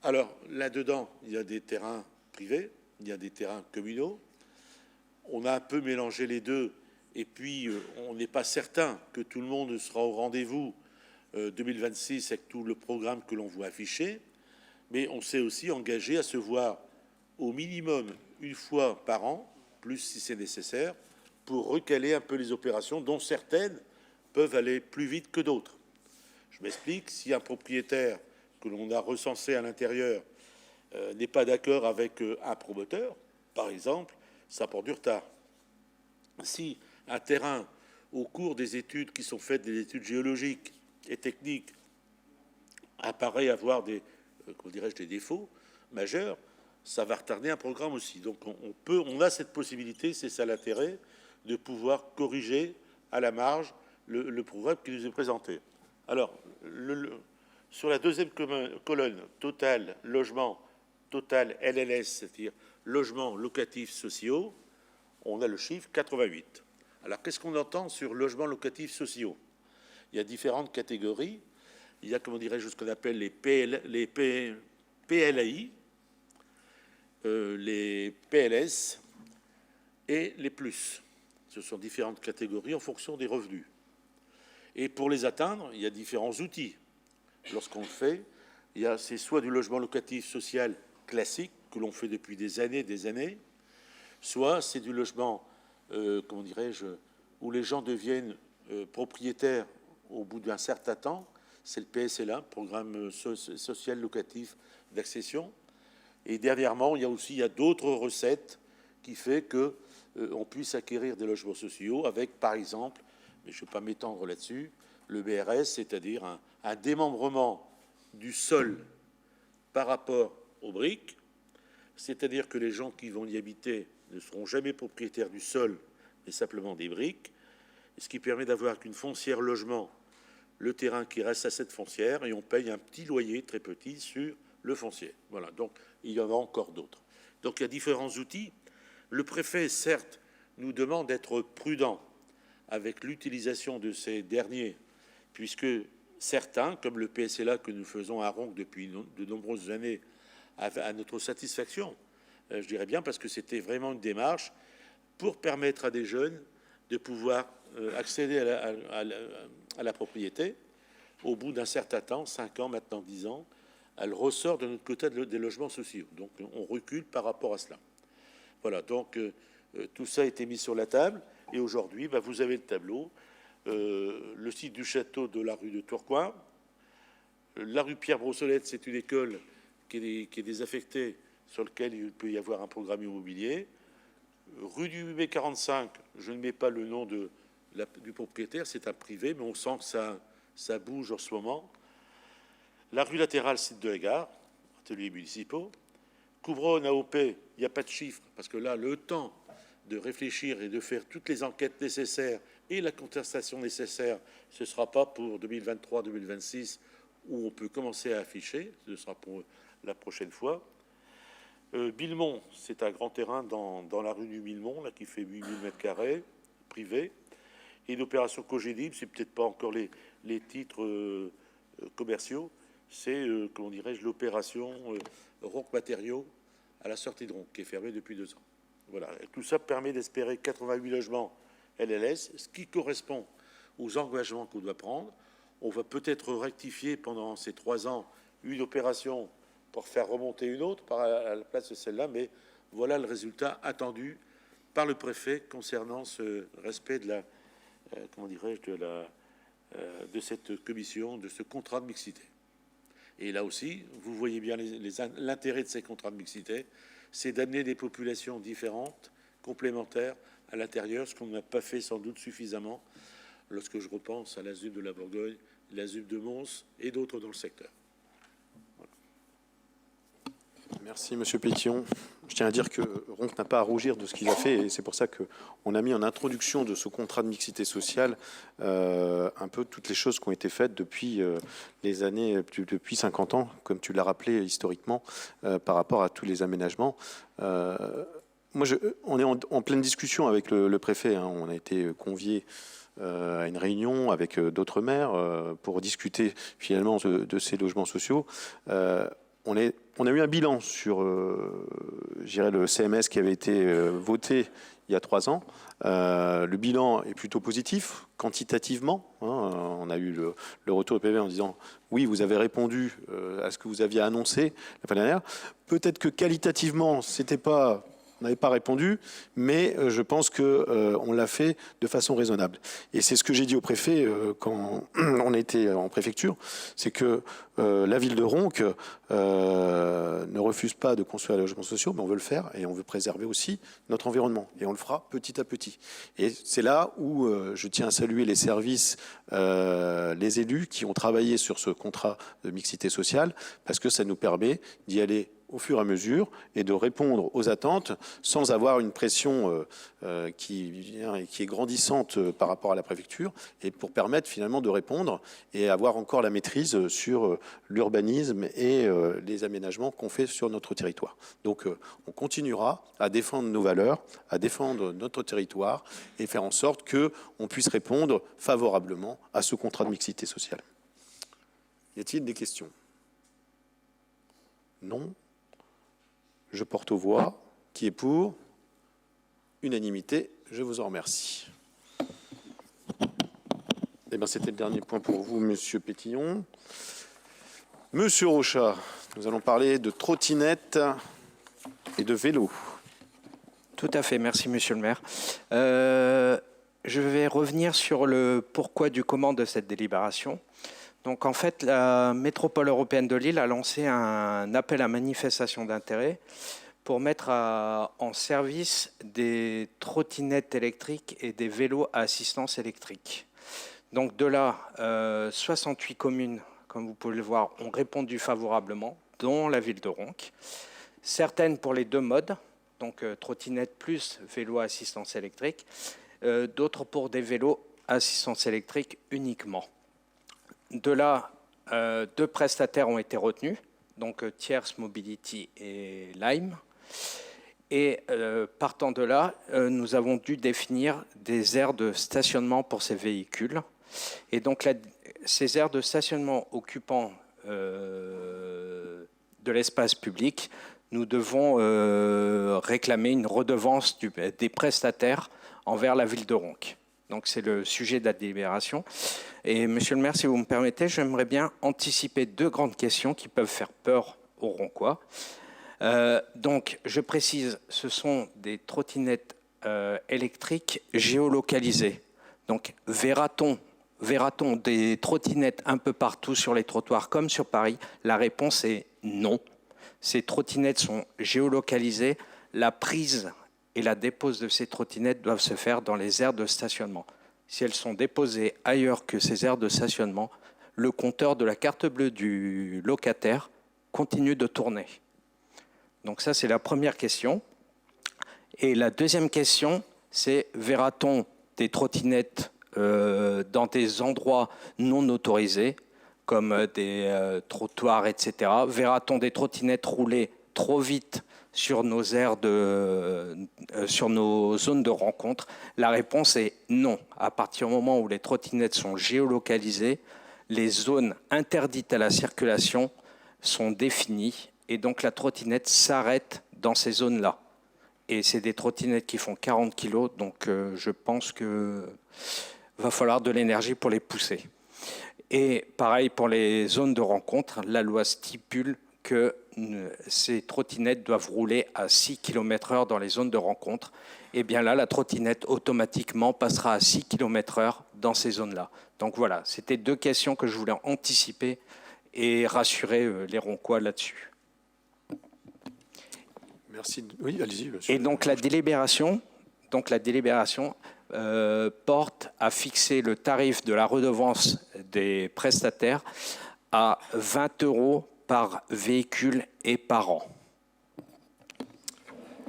Alors, là-dedans, il y a des terrains privés, il y a des terrains communaux. On a un peu mélangé les deux, et puis on n'est pas certain que tout le monde sera au rendez-vous 2026 avec tout le programme que l'on voit affiché, mais on s'est aussi engagé à se voir au minimum une fois par an, plus si c'est nécessaire, pour recaler un peu les opérations, dont certaines peuvent aller plus vite que d'autres. Je m'explique, si un propriétaire que l'on a recensé à l'intérieur n'est pas d'accord avec un promoteur, par exemple, ça prend du retard. Si un terrain, au cours des études qui sont faites, des études géologiques et techniques, apparaît avoir des, comment dirais-je, des défauts majeurs, ça va retarder un programme aussi. Donc on a cette possibilité, c'est ça l'intérêt, de pouvoir corriger à la marge le programme qui nous est présenté. Alors, sur la deuxième colonne, total logement, total LLS, c'est-à-dire logements locatifs sociaux, on a le chiffre 88. Alors, qu'est-ce qu'on entend sur logements locatifs sociaux? Il y a différentes catégories. Il y a, comment dirais-je, ce qu'on appelle les PLAI, les PLS et les plus. Ce sont différentes catégories en fonction des revenus. Et pour les atteindre, il y a différents outils. Lorsqu'on le fait, c'est soit du logement locatif social classique que l'on fait depuis des années, soit c'est du logement, comment dirais-je, où les gens deviennent propriétaires au bout d'un certain temps. C'est le PSLA, Programme social locatif d'accession. Et dernièrement, il y a d'autres recettes qui fait que on puisse acquérir des logements sociaux avec, par exemple, mais je ne vais pas m'étendre là-dessus, le BRS, c'est-à-dire un démembrement du sol par rapport aux briques, c'est-à-dire que les gens qui vont y habiter ne seront jamais propriétaires du sol, mais simplement des briques, ce qui permet d'avoir qu'une foncière logement, le terrain qui reste à cette foncière, et on paye un petit loyer très petit sur le foncier. Voilà, donc il y en a encore d'autres. Donc il y a différents outils. Le préfet, certes, nous demande d'être prudent avec l'utilisation de ces derniers, puisque certains, comme le PSLA que nous faisons à Ronc depuis de nombreuses années, à notre satisfaction, je dirais bien, parce que c'était vraiment une démarche pour permettre à des jeunes de pouvoir accéder à la propriété au bout d'un certain temps, 5 ans, maintenant 10 ans, elle ressort de notre côté des logements sociaux. Donc on recule par rapport à cela. Voilà, donc tout ça a été mis sur la table, et aujourd'hui, vous avez le tableau, le site du château de la rue de Tourcoing, la rue Pierre-Brossolette, c'est une école qui est désaffectée, sur laquelle il peut y avoir un programme immobilier. Rue du 8 mai 45, je ne mets pas le nom du propriétaire, c'est un privé, mais on sent que ça bouge en ce moment. La rue latérale, site de la gare, ateliers municipaux. Couvronne, AOP, il n'y a pas de chiffre, parce que là, le temps de réfléchir et de faire toutes les enquêtes nécessaires et la contestation nécessaire, ce ne sera pas pour 2023-2026, où on peut commencer à afficher, ce sera pour la prochaine fois. Billemont, c'est un grand terrain dans la rue du Billemont, là, qui fait 8000 m², privé. Et l'opération Cogédib, c'est peut-être pas encore les titres commerciaux, c'est, comment dirais-je, l'opération Ronc Matériaux à la sortie de Ronc, qui est fermée depuis 2 ans. Voilà. Et tout ça permet d'espérer 88 logements LLS, ce qui correspond aux engagements qu'on doit prendre. On va peut-être rectifier pendant ces 3 ans une opération pour faire remonter une autre à la place de celle-là, mais voilà le résultat attendu par le préfet concernant ce respect de la, comment dirais-je, de cette commission, de ce contrat de mixité. Et là aussi, vous voyez bien l'intérêt de ces contrats de mixité, c'est d'amener des populations différentes, complémentaires à l'intérieur, ce qu'on n'a pas fait sans doute suffisamment lorsque je repense à la ZUP de la Bourgogne, la ZUP de Mons et d'autres dans le secteur. Merci, Monsieur Pétillon. Je tiens à dire que Ronc n'a pas à rougir de ce qu'il a fait, et c'est pour ça qu'on a mis en introduction de ce contrat de mixité sociale un peu toutes les choses qui ont été faites depuis les années, depuis 50 ans, comme tu l'as rappelé historiquement, par rapport à tous les aménagements. On est en pleine discussion avec le préfet. Hein. On a été conviés à une réunion avec d'autres maires pour discuter finalement de ces logements sociaux. On On a eu un bilan sur je dirais le CMS qui avait été voté il y a 3 ans. Le bilan est plutôt positif, quantitativement. On a eu le retour au PV en disant « Oui, vous avez répondu à ce que vous aviez annoncé la fois dernière ». Peut-être que qualitativement, on n'avait pas répondu, mais je pense qu'on l'a fait de façon raisonnable. Et c'est ce que j'ai dit au préfet quand on était en préfecture, c'est que la ville de Ronques ne refuse pas de construire des logements sociaux, mais on veut le faire et on veut préserver aussi notre environnement. Et on le fera petit à petit. Et c'est là où je tiens à saluer les services, les élus qui ont travaillé sur ce contrat de mixité sociale, parce que ça nous permet d'y aller au fur et à mesure et de répondre aux attentes sans avoir une pression qui est grandissante par rapport à la préfecture et pour permettre finalement de répondre et avoir encore la maîtrise sur l'urbanisme et les aménagements qu'on fait sur notre territoire. Donc on continuera à défendre nos valeurs, à défendre notre territoire et faire en sorte qu'on puisse répondre favorablement à ce contrat de mixité sociale. Y a-t-il des questions? Non. Je porte aux voix. Qui est pour? Unanimité. Je vous en remercie. Eh bien, c'était le dernier point pour vous, Monsieur Pétillon. Monsieur Rochat, nous allons parler de trottinettes et de vélos. Tout à fait, merci Monsieur le maire. Je vais revenir sur le pourquoi du comment de cette délibération. Donc en fait, la métropole européenne de Lille a lancé un appel à manifestation d'intérêt pour mettre en service des trottinettes électriques et des vélos à assistance électrique. Donc de là, 68 communes, comme vous pouvez le voir, ont répondu favorablement, dont la ville de Ronques. Certaines pour les 2 modes, donc trottinette plus vélo à assistance électrique, d'autres pour des vélos à assistance électrique uniquement. De là, 2 prestataires ont été retenus, donc Tierce Mobility et Lime. Et partant de là, nous avons dû définir des aires de stationnement pour ces véhicules. Et donc ces aires de stationnement occupant de l'espace public, nous devons réclamer une redevance des prestataires envers la ville de Ronques. Donc c'est le sujet de la délibération. Et monsieur le maire, si vous me permettez, j'aimerais bien anticiper 2 grandes questions qui peuvent faire peur aux Ronquois. Donc je précise, ce sont des trottinettes électriques géolocalisées. Donc verra-t-on des trottinettes un peu partout sur les trottoirs comme sur Paris? La réponse est non. Ces trottinettes sont géolocalisées. La prise et la dépose de ces trottinettes doivent se faire dans les aires de stationnement. Si elles sont déposées ailleurs que ces aires de stationnement, le compteur de la carte bleue du locataire continue de tourner. Donc ça, c'est la première question. Et la deuxième question, c'est verra-t-on des trottinettes dans des endroits non autorisés, comme des trottoirs, etc. Verra-t-on des trottinettes rouler trop vite sur nos sur nos zones de rencontre? La réponse est non. À partir du moment où les trottinettes sont géolocalisées, les zones interdites à la circulation sont définies et donc la trottinette s'arrête dans ces zones-là. Et c'est des trottinettes qui font 40 kg, donc je pense qu'il va falloir de l'énergie pour les pousser. Et pareil pour les zones de rencontre, la loi stipule que ces trottinettes doivent rouler à 6 km/h dans les zones de rencontre. Et bien là, la trottinette automatiquement passera à 6 km/h dans ces zones-là. Donc voilà, c'était 2 questions que je voulais anticiper et rassurer les Ronquois là-dessus. Merci. Oui, allez-y, monsieur. Et donc la délibération porte à fixer le tarif de la redevance des prestataires à 20 € par véhicule et par an.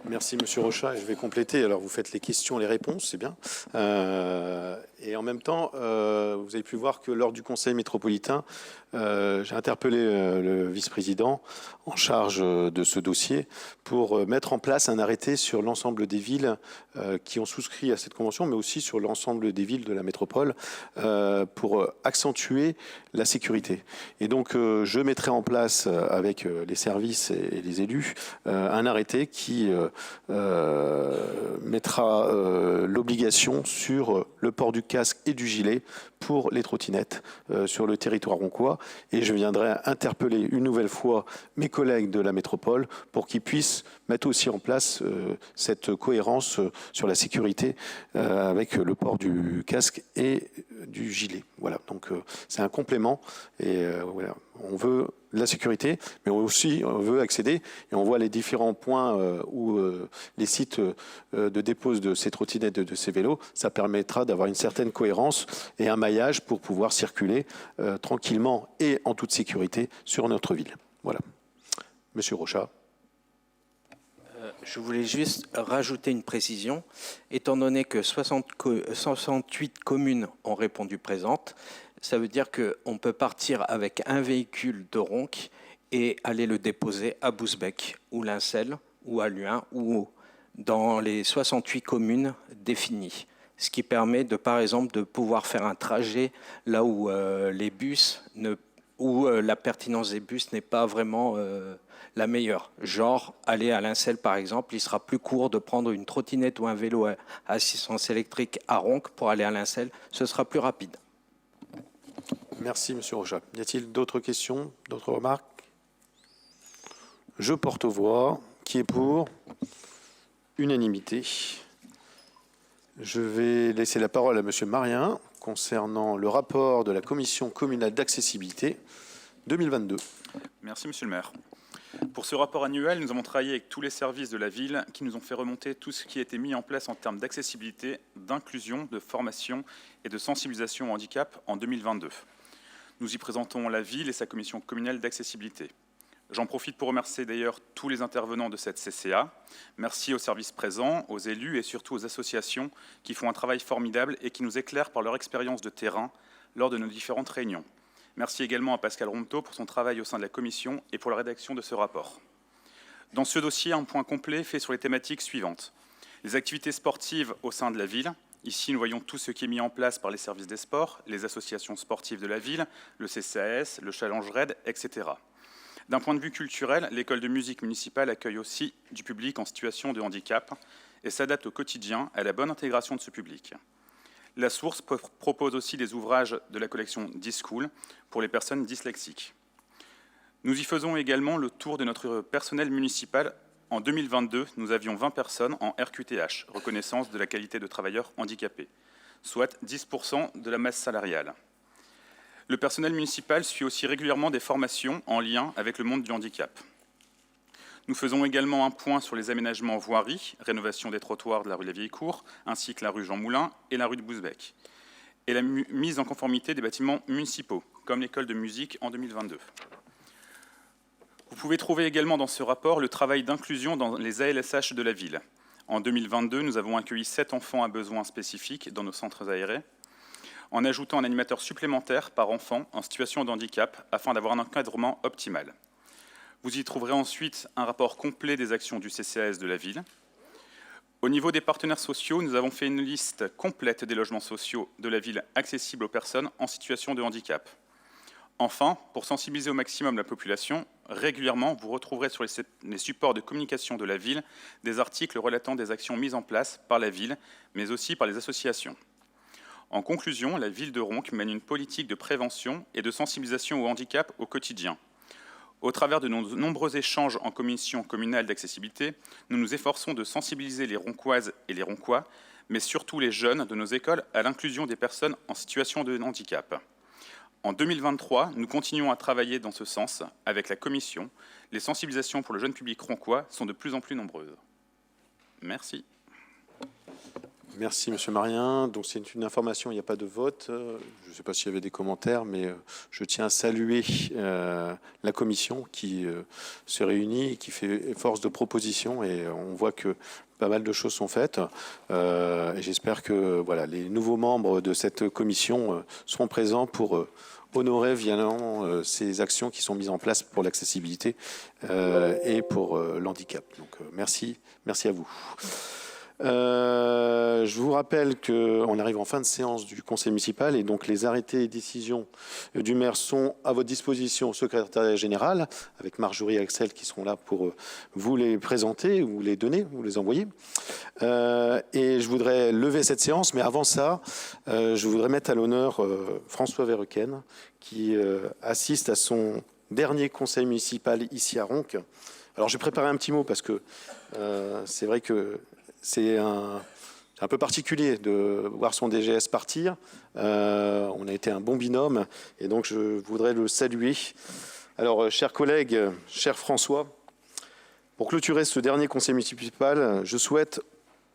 Merci Monsieur Rochat. Je vais compléter. Alors vous faites les questions, les réponses, c'est bien. Et en même temps, vous avez pu voir que lors du Conseil métropolitain, j'ai interpellé le vice-président en charge de ce dossier pour mettre en place un arrêté sur l'ensemble des villes qui ont souscrit à cette convention, mais aussi sur l'ensemble des villes de la métropole pour accentuer la sécurité. Et donc, je mettrai en place avec les services et les élus un arrêté qui mettra l'obligation sur le port du casque et du gilet pour les trottinettes sur le territoire roncois. Et je viendrai interpeller une nouvelle fois mes collègues de la métropole pour qu'ils puissent mettre aussi en place cette cohérence sur la sécurité avec le port du casque et du gilet. Voilà, donc c'est un complément et voilà, on veut la sécurité, mais aussi on veut accéder et on voit les différents points où les sites de dépose de ces trottinettes, de ces vélos, ça permettra d'avoir une certaine cohérence et un maillage pour pouvoir circuler tranquillement et en toute sécurité sur notre ville. Voilà. Monsieur Rochat. Je voulais juste rajouter une précision. Étant donné que 68 communes ont répondu présentes, ça veut dire qu'on peut partir avec un véhicule de Ronc et aller le déposer à Bousbecq ou Lincel ou à Luin ou dans les 68 communes définies. Ce qui permet, par exemple, de pouvoir faire un trajet là où les bus où la pertinence des bus n'est pas vraiment la meilleure. Genre, aller à Lincel, par exemple, il sera plus court de prendre une trottinette ou un vélo à assistance électrique à Ronc pour aller à Lincel. Ce sera plus rapide. Merci, Monsieur Rochat. Y a-t-il d'autres questions, d'autres remarques? Je porte aux voix. Qui est pour? Unanimité. Je vais laisser la parole à Monsieur Marien concernant le rapport de la Commission communale d'accessibilité 2022. Merci, Monsieur le maire. Pour ce rapport annuel, nous avons travaillé avec tous les services de la ville qui nous ont fait remonter tout ce qui a été mis en place en termes d'accessibilité, d'inclusion, de formation et de sensibilisation au handicap en 2022. Nous y présentons la ville et sa commission communale d'accessibilité. J'en profite pour remercier d'ailleurs tous les intervenants de cette CCA. Merci aux services présents, aux élus et surtout aux associations qui font un travail formidable et qui nous éclairent par leur expérience de terrain lors de nos différentes réunions. Merci également à Pascal Ronto pour son travail au sein de la commission et pour la rédaction de ce rapport. Dans ce dossier, un point complet fait sur les thématiques suivantes. Les activités sportives au sein de la ville. Ici, nous voyons tout ce qui est mis en place par les services des sports, les associations sportives de la ville, le CCAS, le Challenge Raid, etc. D'un point de vue culturel, l'école de musique municipale accueille aussi du public en situation de handicap et s'adapte au quotidien à la bonne intégration de ce public. La Source propose aussi des ouvrages de la collection D-School pour les personnes dyslexiques. Nous y faisons également le tour de notre personnel municipal. En 2022, nous avions 20 personnes en RQTH, reconnaissance de la qualité de travailleur handicapé, soit 10% de la masse salariale. Le personnel municipal suit aussi régulièrement des formations en lien avec le monde du handicap. Nous faisons également un point sur les aménagements voiries, rénovation des trottoirs de la rue des Vieilles Cours, ainsi que la rue Jean Moulin et la rue de Bousbecq, et la mise en conformité des bâtiments municipaux, comme l'école de musique en 2022. Vous pouvez trouver également dans ce rapport le travail d'inclusion dans les ALSH de la ville. En 2022, nous avons accueilli 7 enfants à besoins spécifiques dans nos centres aérés, en ajoutant un animateur supplémentaire par enfant en situation de handicap afin d'avoir un encadrement optimal. Vous y trouverez ensuite un rapport complet des actions du CCAS de la ville. Au niveau des partenaires sociaux, nous avons fait une liste complète des logements sociaux de la ville accessibles aux personnes en situation de handicap. Enfin, pour sensibiliser au maximum la population, régulièrement, vous retrouverez sur les supports de communication de la ville des articles relatant des actions mises en place par la ville, mais aussi par les associations. En conclusion, la ville de Ronc mène une politique de prévention et de sensibilisation au handicap au quotidien. Au travers de nos nombreux échanges en commission communale d'accessibilité, nous nous efforçons de sensibiliser les Roncoises et les Roncois, mais surtout les jeunes de nos écoles à l'inclusion des personnes en situation de handicap. En 2023, nous continuons à travailler dans ce sens avec la commission. Les sensibilisations pour le jeune public roncois sont de plus en plus nombreuses. Merci. Merci, Monsieur Marien. Donc, c'est une information, il n'y a pas de vote. Je ne sais pas s'il y avait des commentaires, mais je tiens à saluer la commission qui se réunit et qui fait force de proposition. Et on voit que pas mal de choses sont faites. Et j'espère que voilà, les nouveaux membres de cette commission seront présents pour honorer violemment ces actions qui sont mises en place pour l'accessibilité et pour l'handicap. Donc, merci à vous. Je vous rappelle qu'on arrive en fin de séance du conseil municipal et donc les arrêtés et décisions du maire sont à votre disposition au secrétariat général avec Marjorie et Axel qui seront là pour vous les présenter ou les donner, vous les envoyer. Et je voudrais lever cette séance, mais avant ça, je voudrais mettre à l'honneur François Verreken qui assiste à son dernier conseil municipal ici à Ronques. Alors j'ai préparé un petit mot parce que c'est vrai que c'est un peu particulier de voir son DGS partir. On a été un bon binôme et donc je voudrais le saluer. Alors, chers collègues, cher François, pour clôturer ce dernier conseil municipal, je souhaite,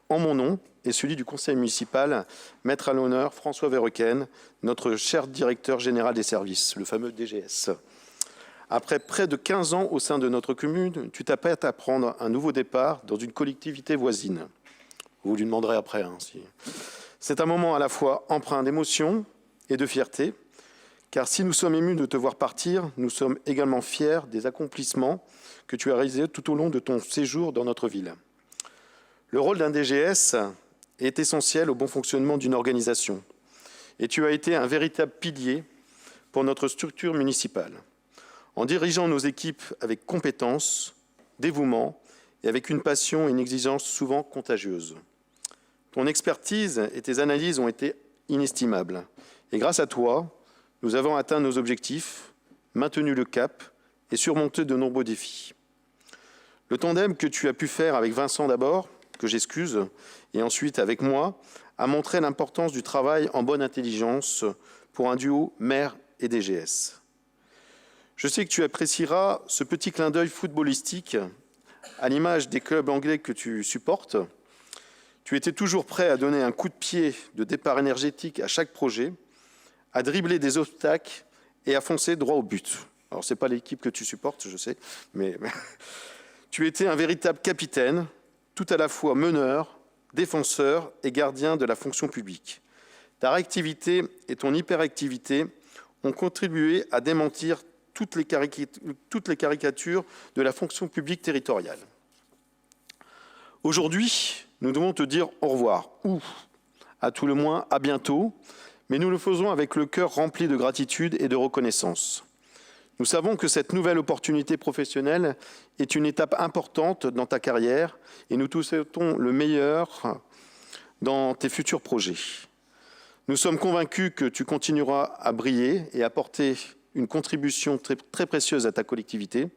en mon nom et celui du conseil municipal, mettre à l'honneur François Verreken, notre cher directeur général des services, le fameux DGS. Après près de 15 ans au sein de notre commune, tu t'apprêtes à prendre un nouveau départ dans une collectivité voisine. Vous lui demanderez après. Si. C'est un moment à la fois empreint d'émotion et de fierté, car si nous sommes émus de te voir partir, nous sommes également fiers des accomplissements que tu as réalisés tout au long de ton séjour dans notre ville. Le rôle d'un DGS est essentiel au bon fonctionnement d'une organisation, et tu as été un véritable pilier pour notre structure municipale. En dirigeant nos équipes avec compétence, dévouement et avec une passion et une exigence souvent contagieuse. Ton expertise et tes analyses ont été inestimables. Et grâce à toi, nous avons atteint nos objectifs, maintenu le cap et surmonté de nombreux défis. Le tandem que tu as pu faire avec Vincent d'abord, que j'excuse, et ensuite avec moi, a montré l'importance du travail en bonne intelligence pour un duo maire et DGS. Je sais que tu apprécieras ce petit clin d'œil footballistique à l'image des clubs anglais que tu supportes. Tu étais toujours prêt à donner un coup de pied de départ énergétique à chaque projet, à dribbler des obstacles et à foncer droit au but. Alors, ce n'est pas l'équipe que tu supportes, je sais, mais tu étais un véritable capitaine, tout à la fois meneur, défenseur et gardien de la fonction publique. Ta réactivité et ton hyperactivité ont contribué à démentir toutes les caricatures de la fonction publique territoriale. Aujourd'hui, nous devons te dire au revoir, ou à tout le moins à bientôt, mais nous le faisons avec le cœur rempli de gratitude et de reconnaissance. Nous savons que cette nouvelle opportunité professionnelle est une étape importante dans ta carrière et nous te souhaitons le meilleur dans tes futurs projets. Nous sommes convaincus que tu continueras à briller et à apporter une contribution très précieuse à ta collectivité.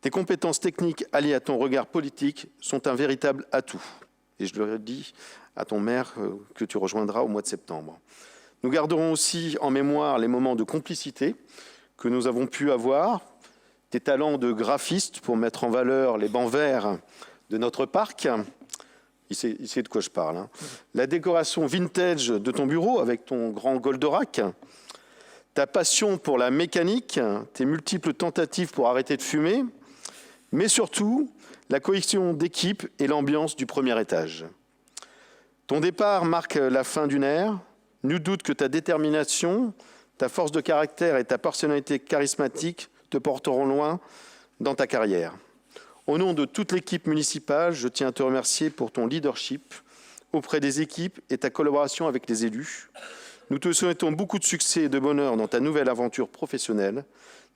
Tes compétences techniques alliées à ton regard politique sont un véritable atout. Et je le dis à ton maire que tu rejoindras au mois de septembre. Nous garderons aussi en mémoire les moments de complicité que nous avons pu avoir, tes talents de graphiste pour mettre en valeur les bancs verts de notre parc. Il sait de quoi je parle. La décoration vintage de ton bureau avec ton grand Goldorak. Ta passion pour la mécanique, tes multiples tentatives pour arrêter de fumer, mais surtout la cohésion d'équipe et l'ambiance du premier étage. Ton départ marque la fin d'une ère. Nul doute que ta détermination, ta force de caractère et ta personnalité charismatique te porteront loin dans ta carrière. Au nom de toute l'équipe municipale, je tiens à te remercier pour ton leadership auprès des équipes et ta collaboration avec les élus. Nous te souhaitons beaucoup de succès et de bonheur dans ta nouvelle aventure professionnelle.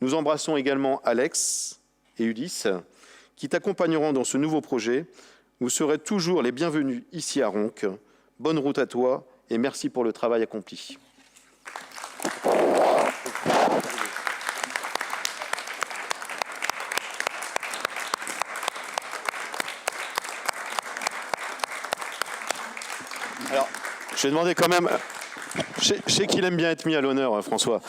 Nous embrassons également Alex et Ulysse, qui t'accompagneront dans ce nouveau projet. Vous serez toujours les bienvenus ici à Ronques. Bonne route à toi et merci pour le travail accompli. Alors, je vais demander quand même... Je sais qu'il aime bien être mis à l'honneur, François.